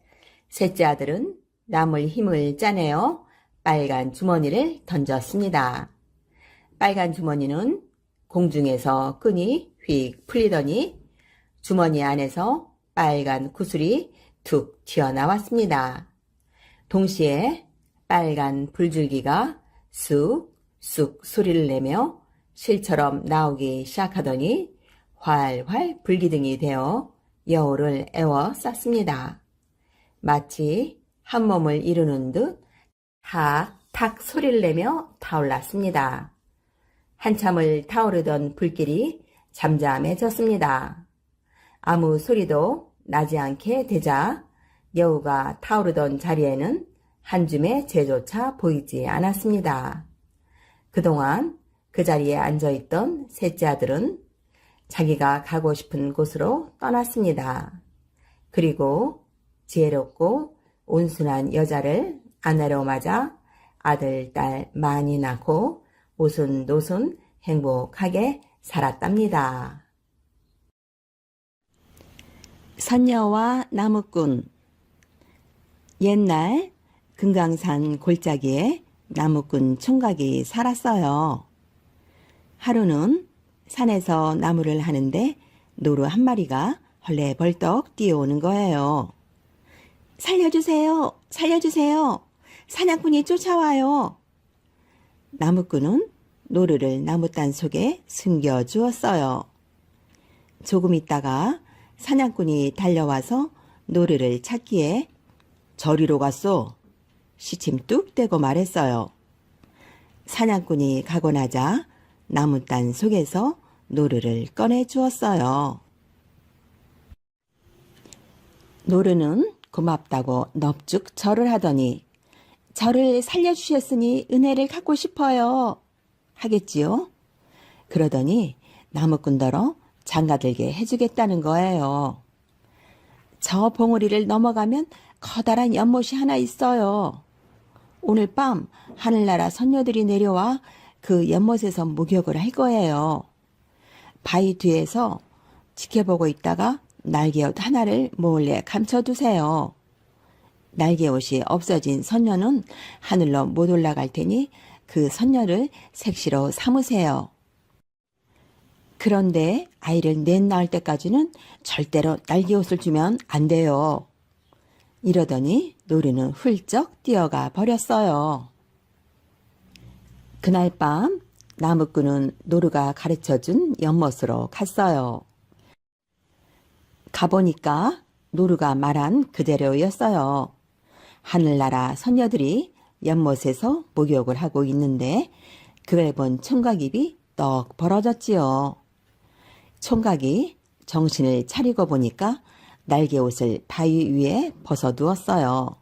셋째 아들은 남을 힘을 짜내어 빨간 주머니를 던졌습니다. 빨간 주머니는 공중에서 끈이 휙 풀리더니 주머니 안에서 빨간 구슬이 툭 튀어나왔습니다. 동시에 빨간 불줄기가 쑥쑥 소리를 내며 실처럼 나오기 시작하더니 활활 불기둥이 되어 여우를 에워쌌습니다. 마치 한 몸을 이루는 듯 탁탁 소리를 내며 타올랐습니다. 한참을 타오르던 불길이 잠잠해졌습니다. 아무 소리도 나지 않게 되자 여우가 타오르던 자리에는 한 줌의 재조차 보이지 않았습니다. 그동안 그 자리에 앉아있던 셋째 아들은 자기가 가고 싶은 곳으로 떠났습니다. 그리고 지혜롭고 온순한 여자를 아내로 맞아 아들, 딸 많이 낳고 오순도순 행복하게 살았답니다. 선녀와 나무꾼. 옛날 금강산 골짜기에 나무꾼 총각이 살았어요. 하루는 산에서 나무를 하는데 노루 한 마리가 헐레벌떡 뛰어오는 거예요. 살려주세요! 살려주세요! 사냥꾼이 쫓아와요! 나무꾼은 노루를 나무단 속에 숨겨주었어요. 조금 있다가 사냥꾼이 달려와서 노루를 찾기에 저리로 갔어. 시침 뚝 떼고 말했어요. 사냥꾼이 가고 나자 나무단 속에서 노루를 꺼내 주었어요. 노루는 고맙다고 넙죽 절을 하더니 저를 살려주셨으니 은혜를 갚고 싶어요 하겠지요. 그러더니 나무꾼더러 장가들게 해주겠다는 거예요. 저 봉우리를 넘어가면 커다란 연못이 하나 있어요. 오늘 밤 하늘나라 선녀들이 내려와 그 연못에서 목욕을 할 거예요. 바위 뒤에서 지켜보고 있다가 날개옷 하나를 몰래 감춰두세요. 날개옷이 없어진 선녀는 하늘로 못 올라갈 테니 그 선녀를 색시로 삼으세요. 그런데 아이를 넷 낳을 때까지는 절대로 날개옷을 주면 안 돼요. 이러더니 노루는 훌쩍 뛰어가 버렸어요. 그날 밤 나무꾼은 노루가 가르쳐준 연못으로 갔어요. 가보니까 노루가 말한 그대로였어요. 하늘나라 선녀들이 연못에서 목욕을 하고 있는데 그걸 본 총각입이 떡 벌어졌지요. 총각이 정신을 차리고 보니까 날개옷을 바위 위에 벗어두었어요.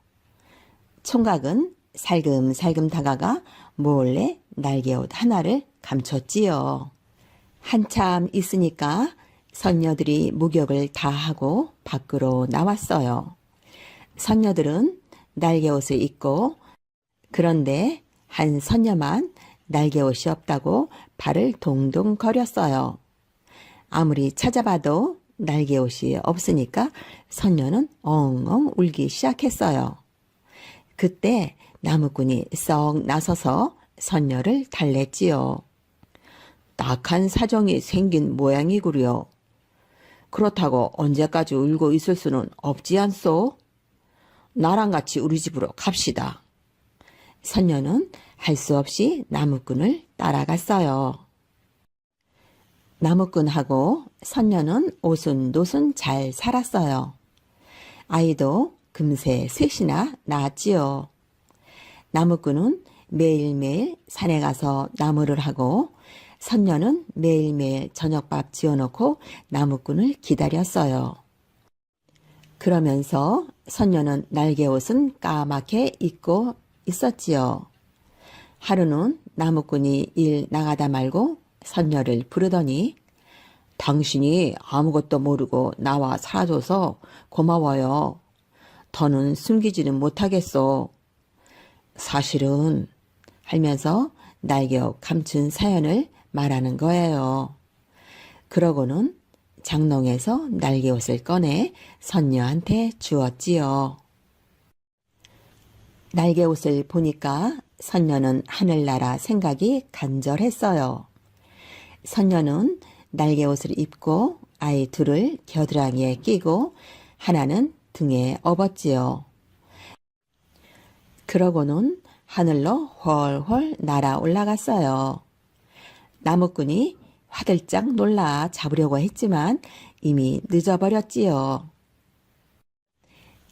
총각은 살금살금 다가가 몰래 날개옷 하나를 감췄지요. 한참 있으니까 선녀들이 목욕을 다 하고 밖으로 나왔어요. 선녀들은 날개옷을 입고 그런데 한 선녀만 날개옷이 없다고 발을 동동 거렸어요. 아무리 찾아봐도 날개옷이 없으니까 선녀는 엉엉 울기 시작했어요. 그때 나무꾼이 썩 나서서 선녀를 달랬지요. 딱한 사정이 생긴 모양이구려. 그렇다고 언제까지 울고 있을 수는 없지 않소? 나랑 같이 우리 집으로 갑시다. 선녀는 할 수 없이 나무꾼을 따라갔어요. 나무꾼하고 선녀는 오순도순 잘 살았어요. 아이도 금세 셋이나 낳았지요. 나무꾼은 매일매일 산에 가서 나무를 하고 선녀는 매일매일 저녁밥 지어놓고 나무꾼을 기다렸어요. 그러면서 선녀는 날개옷은 까맣게 입고 있었지요. 하루는 나무꾼이 일 나가다 말고 선녀를 부르더니 당신이 아무것도 모르고 나와 살아줘서 고마워요. 더는 숨기지는 못하겠소. 사실은 하면서 날개옷 감춘 사연을 말하는 거예요. 그러고는 장롱에서 날개옷을 꺼내 선녀한테 주었지요. 날개옷을 보니까 선녀는 하늘나라 생각이 간절했어요. 선녀는 날개옷을 입고 아이 둘을 겨드랑이에 끼고 하나는 등에 업었지요. 그러고는 하늘로 훨훨 날아 올라갔어요. 나무꾼이 화들짝 놀라 잡으려고 했지만 이미 늦어버렸지요.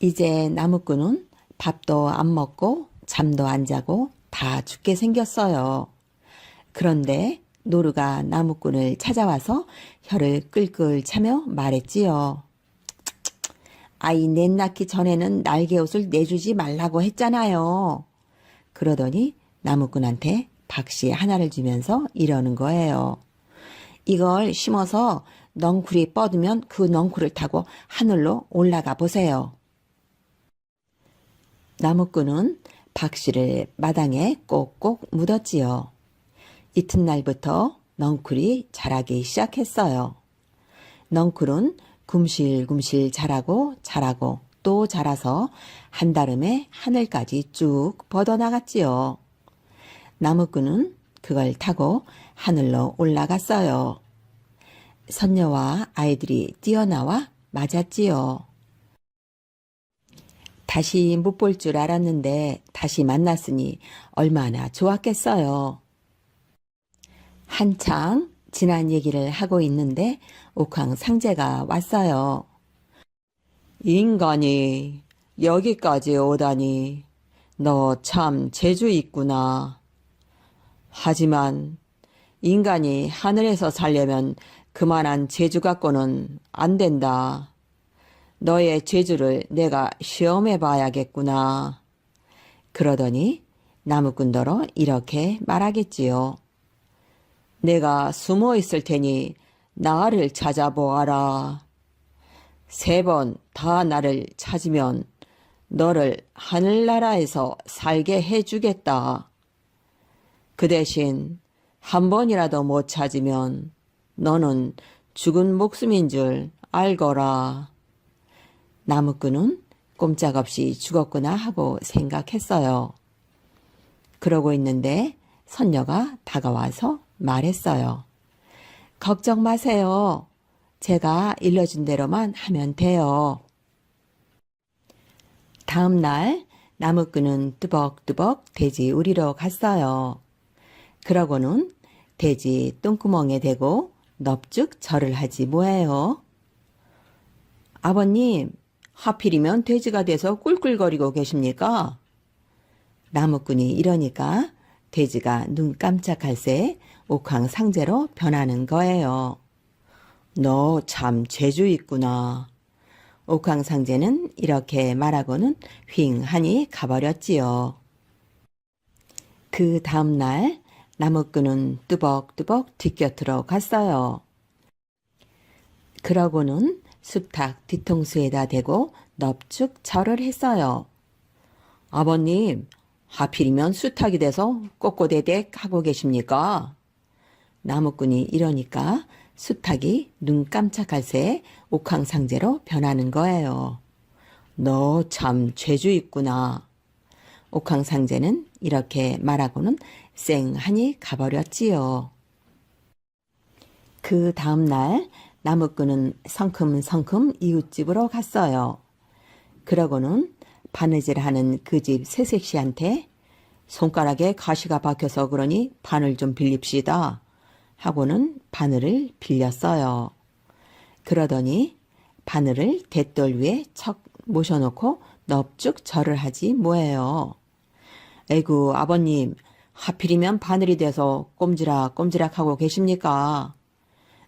이제 나무꾼은 밥도 안 먹고 잠도 안 자고 다 죽게 생겼어요. 그런데 노루가 나무꾼을 찾아와서 혀를 끌끌 차며 말했지요. 아이 넷 낳기 전에는 날개옷을 내주지 말라고 했잖아요. 그러더니 나무꾼한테 박씨 하나를 주면서 이러는 거예요. 이걸 심어서 넝쿨이 뻗으면 그 넝쿨을 타고 하늘로 올라가 보세요. 나무꾼은 박씨를 마당에 꼭꼭 묻었지요. 이튿날부터 넝쿨이 자라기 시작했어요. 넝쿨은 굼실굼실 자라고 자라고 또 자라서 한다름에 하늘까지 쭉 뻗어나갔지요. 나무꾼은 그걸 타고 하늘로 올라갔어요. 선녀와 아이들이 뛰어나와 맞았지요. 다시 못 볼 줄 알았는데 다시 만났으니 얼마나 좋았겠어요. 한창 지난 얘기를 하고 있는데 옥황상제가 왔어요. 인간이 여기까지 오다니 너 참 재주 있구나. 하지만 인간이 하늘에서 살려면 그만한 재주 갖고는 안 된다. 너의 재주를 내가 시험해 봐야겠구나. 그러더니 나무꾼더러 이렇게 말하겠지요. 내가 숨어 있을 테니 나를 찾아보아라. 3번 다 나를 찾으면 너를 하늘나라에서 살게 해주겠다. 그 대신 한 번이라도 못 찾으면 너는 죽은 목숨인 줄 알거라. 나무꾼은 꼼짝없이 죽었구나 하고 생각했어요. 그러고 있는데 선녀가 다가와서 말했어요. 걱정 마세요. 제가 일러준 대로만 하면 돼요. 다음 날 나무꾼은 뚜벅뚜벅 돼지 우리러 갔어요. 그러고는 돼지 똥구멍에 대고 넙죽 절을 하지 뭐예요. 아버님, 하필이면 돼지가 돼서 꿀꿀거리고 계십니까? 나무꾼이 이러니까 돼지가 눈 깜짝할 새 옥황상제로 변하는 거예요. 너 참 재주 있구나. 옥황상제는 이렇게 말하고는 휑하니 가버렸지요. 그 다음날 나무꾼은 뚜벅뚜벅 뒷곁으로 갔어요. 그러고는 수탉 뒤통수에다 대고 넙죽 절을 했어요. 아버님, 하필이면 수탉이 돼서 꼬꼬대댁 하고 계십니까? 나무꾼이 이러니까 수탉이 눈 깜짝할 새 옥황상제로 변하는 거예요. 너 참 재주 있구나. 옥황상제는 이렇게 말하고는 쌩하니 가버렸지요. 그 다음날 나무꾼은 성큼성큼 이웃집으로 갔어요. 그러고는 바느질하는 그 집 새색시한테 손가락에 가시가 박혀서 그러니 바늘 좀 빌립시다 하고는 바늘을 빌렸어요. 그러더니 바늘을 대돌 위에 척 모셔놓고 넙죽 절을 하지 뭐예요. 에구 아버님, 하필이면 바늘이 돼서 꼼지락꼼지락 하고 계십니까?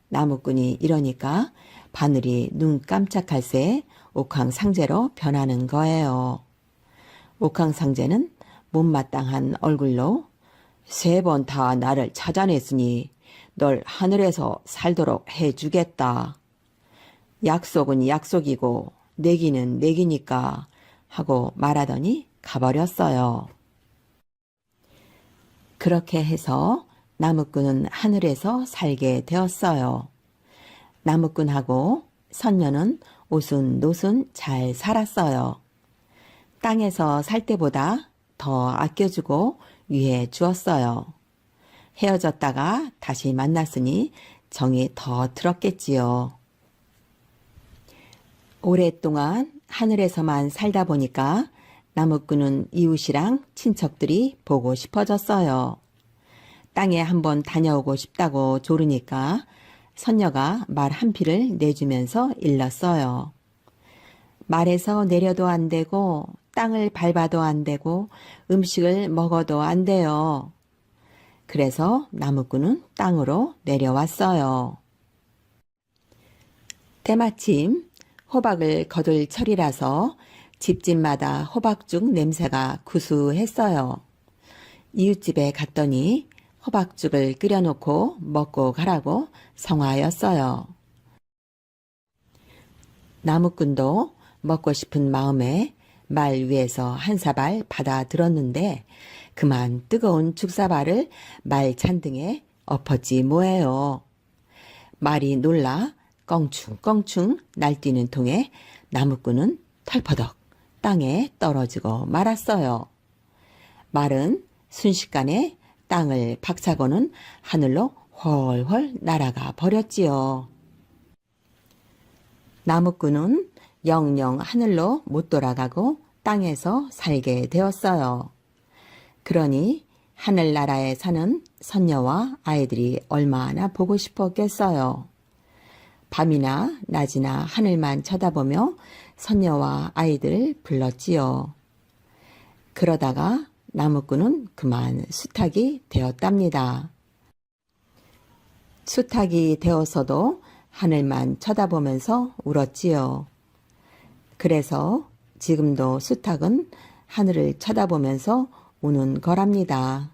나무꾼이 이러니까 바늘이 눈 깜짝할 새 옥황상제로 변하는 거예요. 옥황상제는 못마땅한 얼굴로 3번 다 나를 찾아냈으니 널 하늘에서 살도록 해주겠다. 약속은 약속이고 내기는 내기니까 하고 말하더니 가버렸어요. 그렇게 해서 나무꾼은 하늘에서 살게 되었어요. 나무꾼하고 선녀는 오순노순 잘 살았어요. 땅에서 살 때보다 더 아껴주고 위해 주었어요. 헤어졌다가 다시 만났으니 정이 더 들었겠지요. 오랫동안 하늘에서만 살다 보니까 나무꾼은 이웃이랑 친척들이 보고 싶어졌어요. 땅에 한번 다녀오고 싶다고 조르니까 선녀가 말 한 피를 내주면서 일렀어요. 말에서 내려도 안 되고 땅을 밟아도 안 되고 음식을 먹어도 안 돼요. 그래서 나무꾼은 땅으로 내려왔어요. 때마침 호박을 거둘 철이라서 집집마다 호박죽 냄새가 구수했어요. 이웃집에 갔더니 호박죽을 끓여놓고 먹고 가라고 성화하였어요. 나무꾼도 먹고 싶은 마음에 말 위에서 한 사발 받아 들었는데 그만 뜨거운 죽사발을 말 잔등에 엎었지 뭐예요. 말이 놀라 껑충껑충 날뛰는 통에 나무꾼은 털퍼덕 땅에 떨어지고 말았어요. 말은 순식간에 땅을 박차고는 하늘로 훨훨 날아가 버렸지요. 나무꾼은 영영 하늘로 못 돌아가고 땅에서 살게 되었어요. 그러니 하늘나라에 사는 선녀와 아이들이 얼마나 보고 싶었겠어요. 밤이나 낮이나 하늘만 쳐다보며 선녀와 아이들을 불렀지요. 그러다가 나무꾼은 그만 수탉이 되었답니다. 수탉이 되어서도 하늘만 쳐다보면서 울었지요. 그래서 지금도 수탉은 하늘을 쳐다보면서 우는 거랍니다.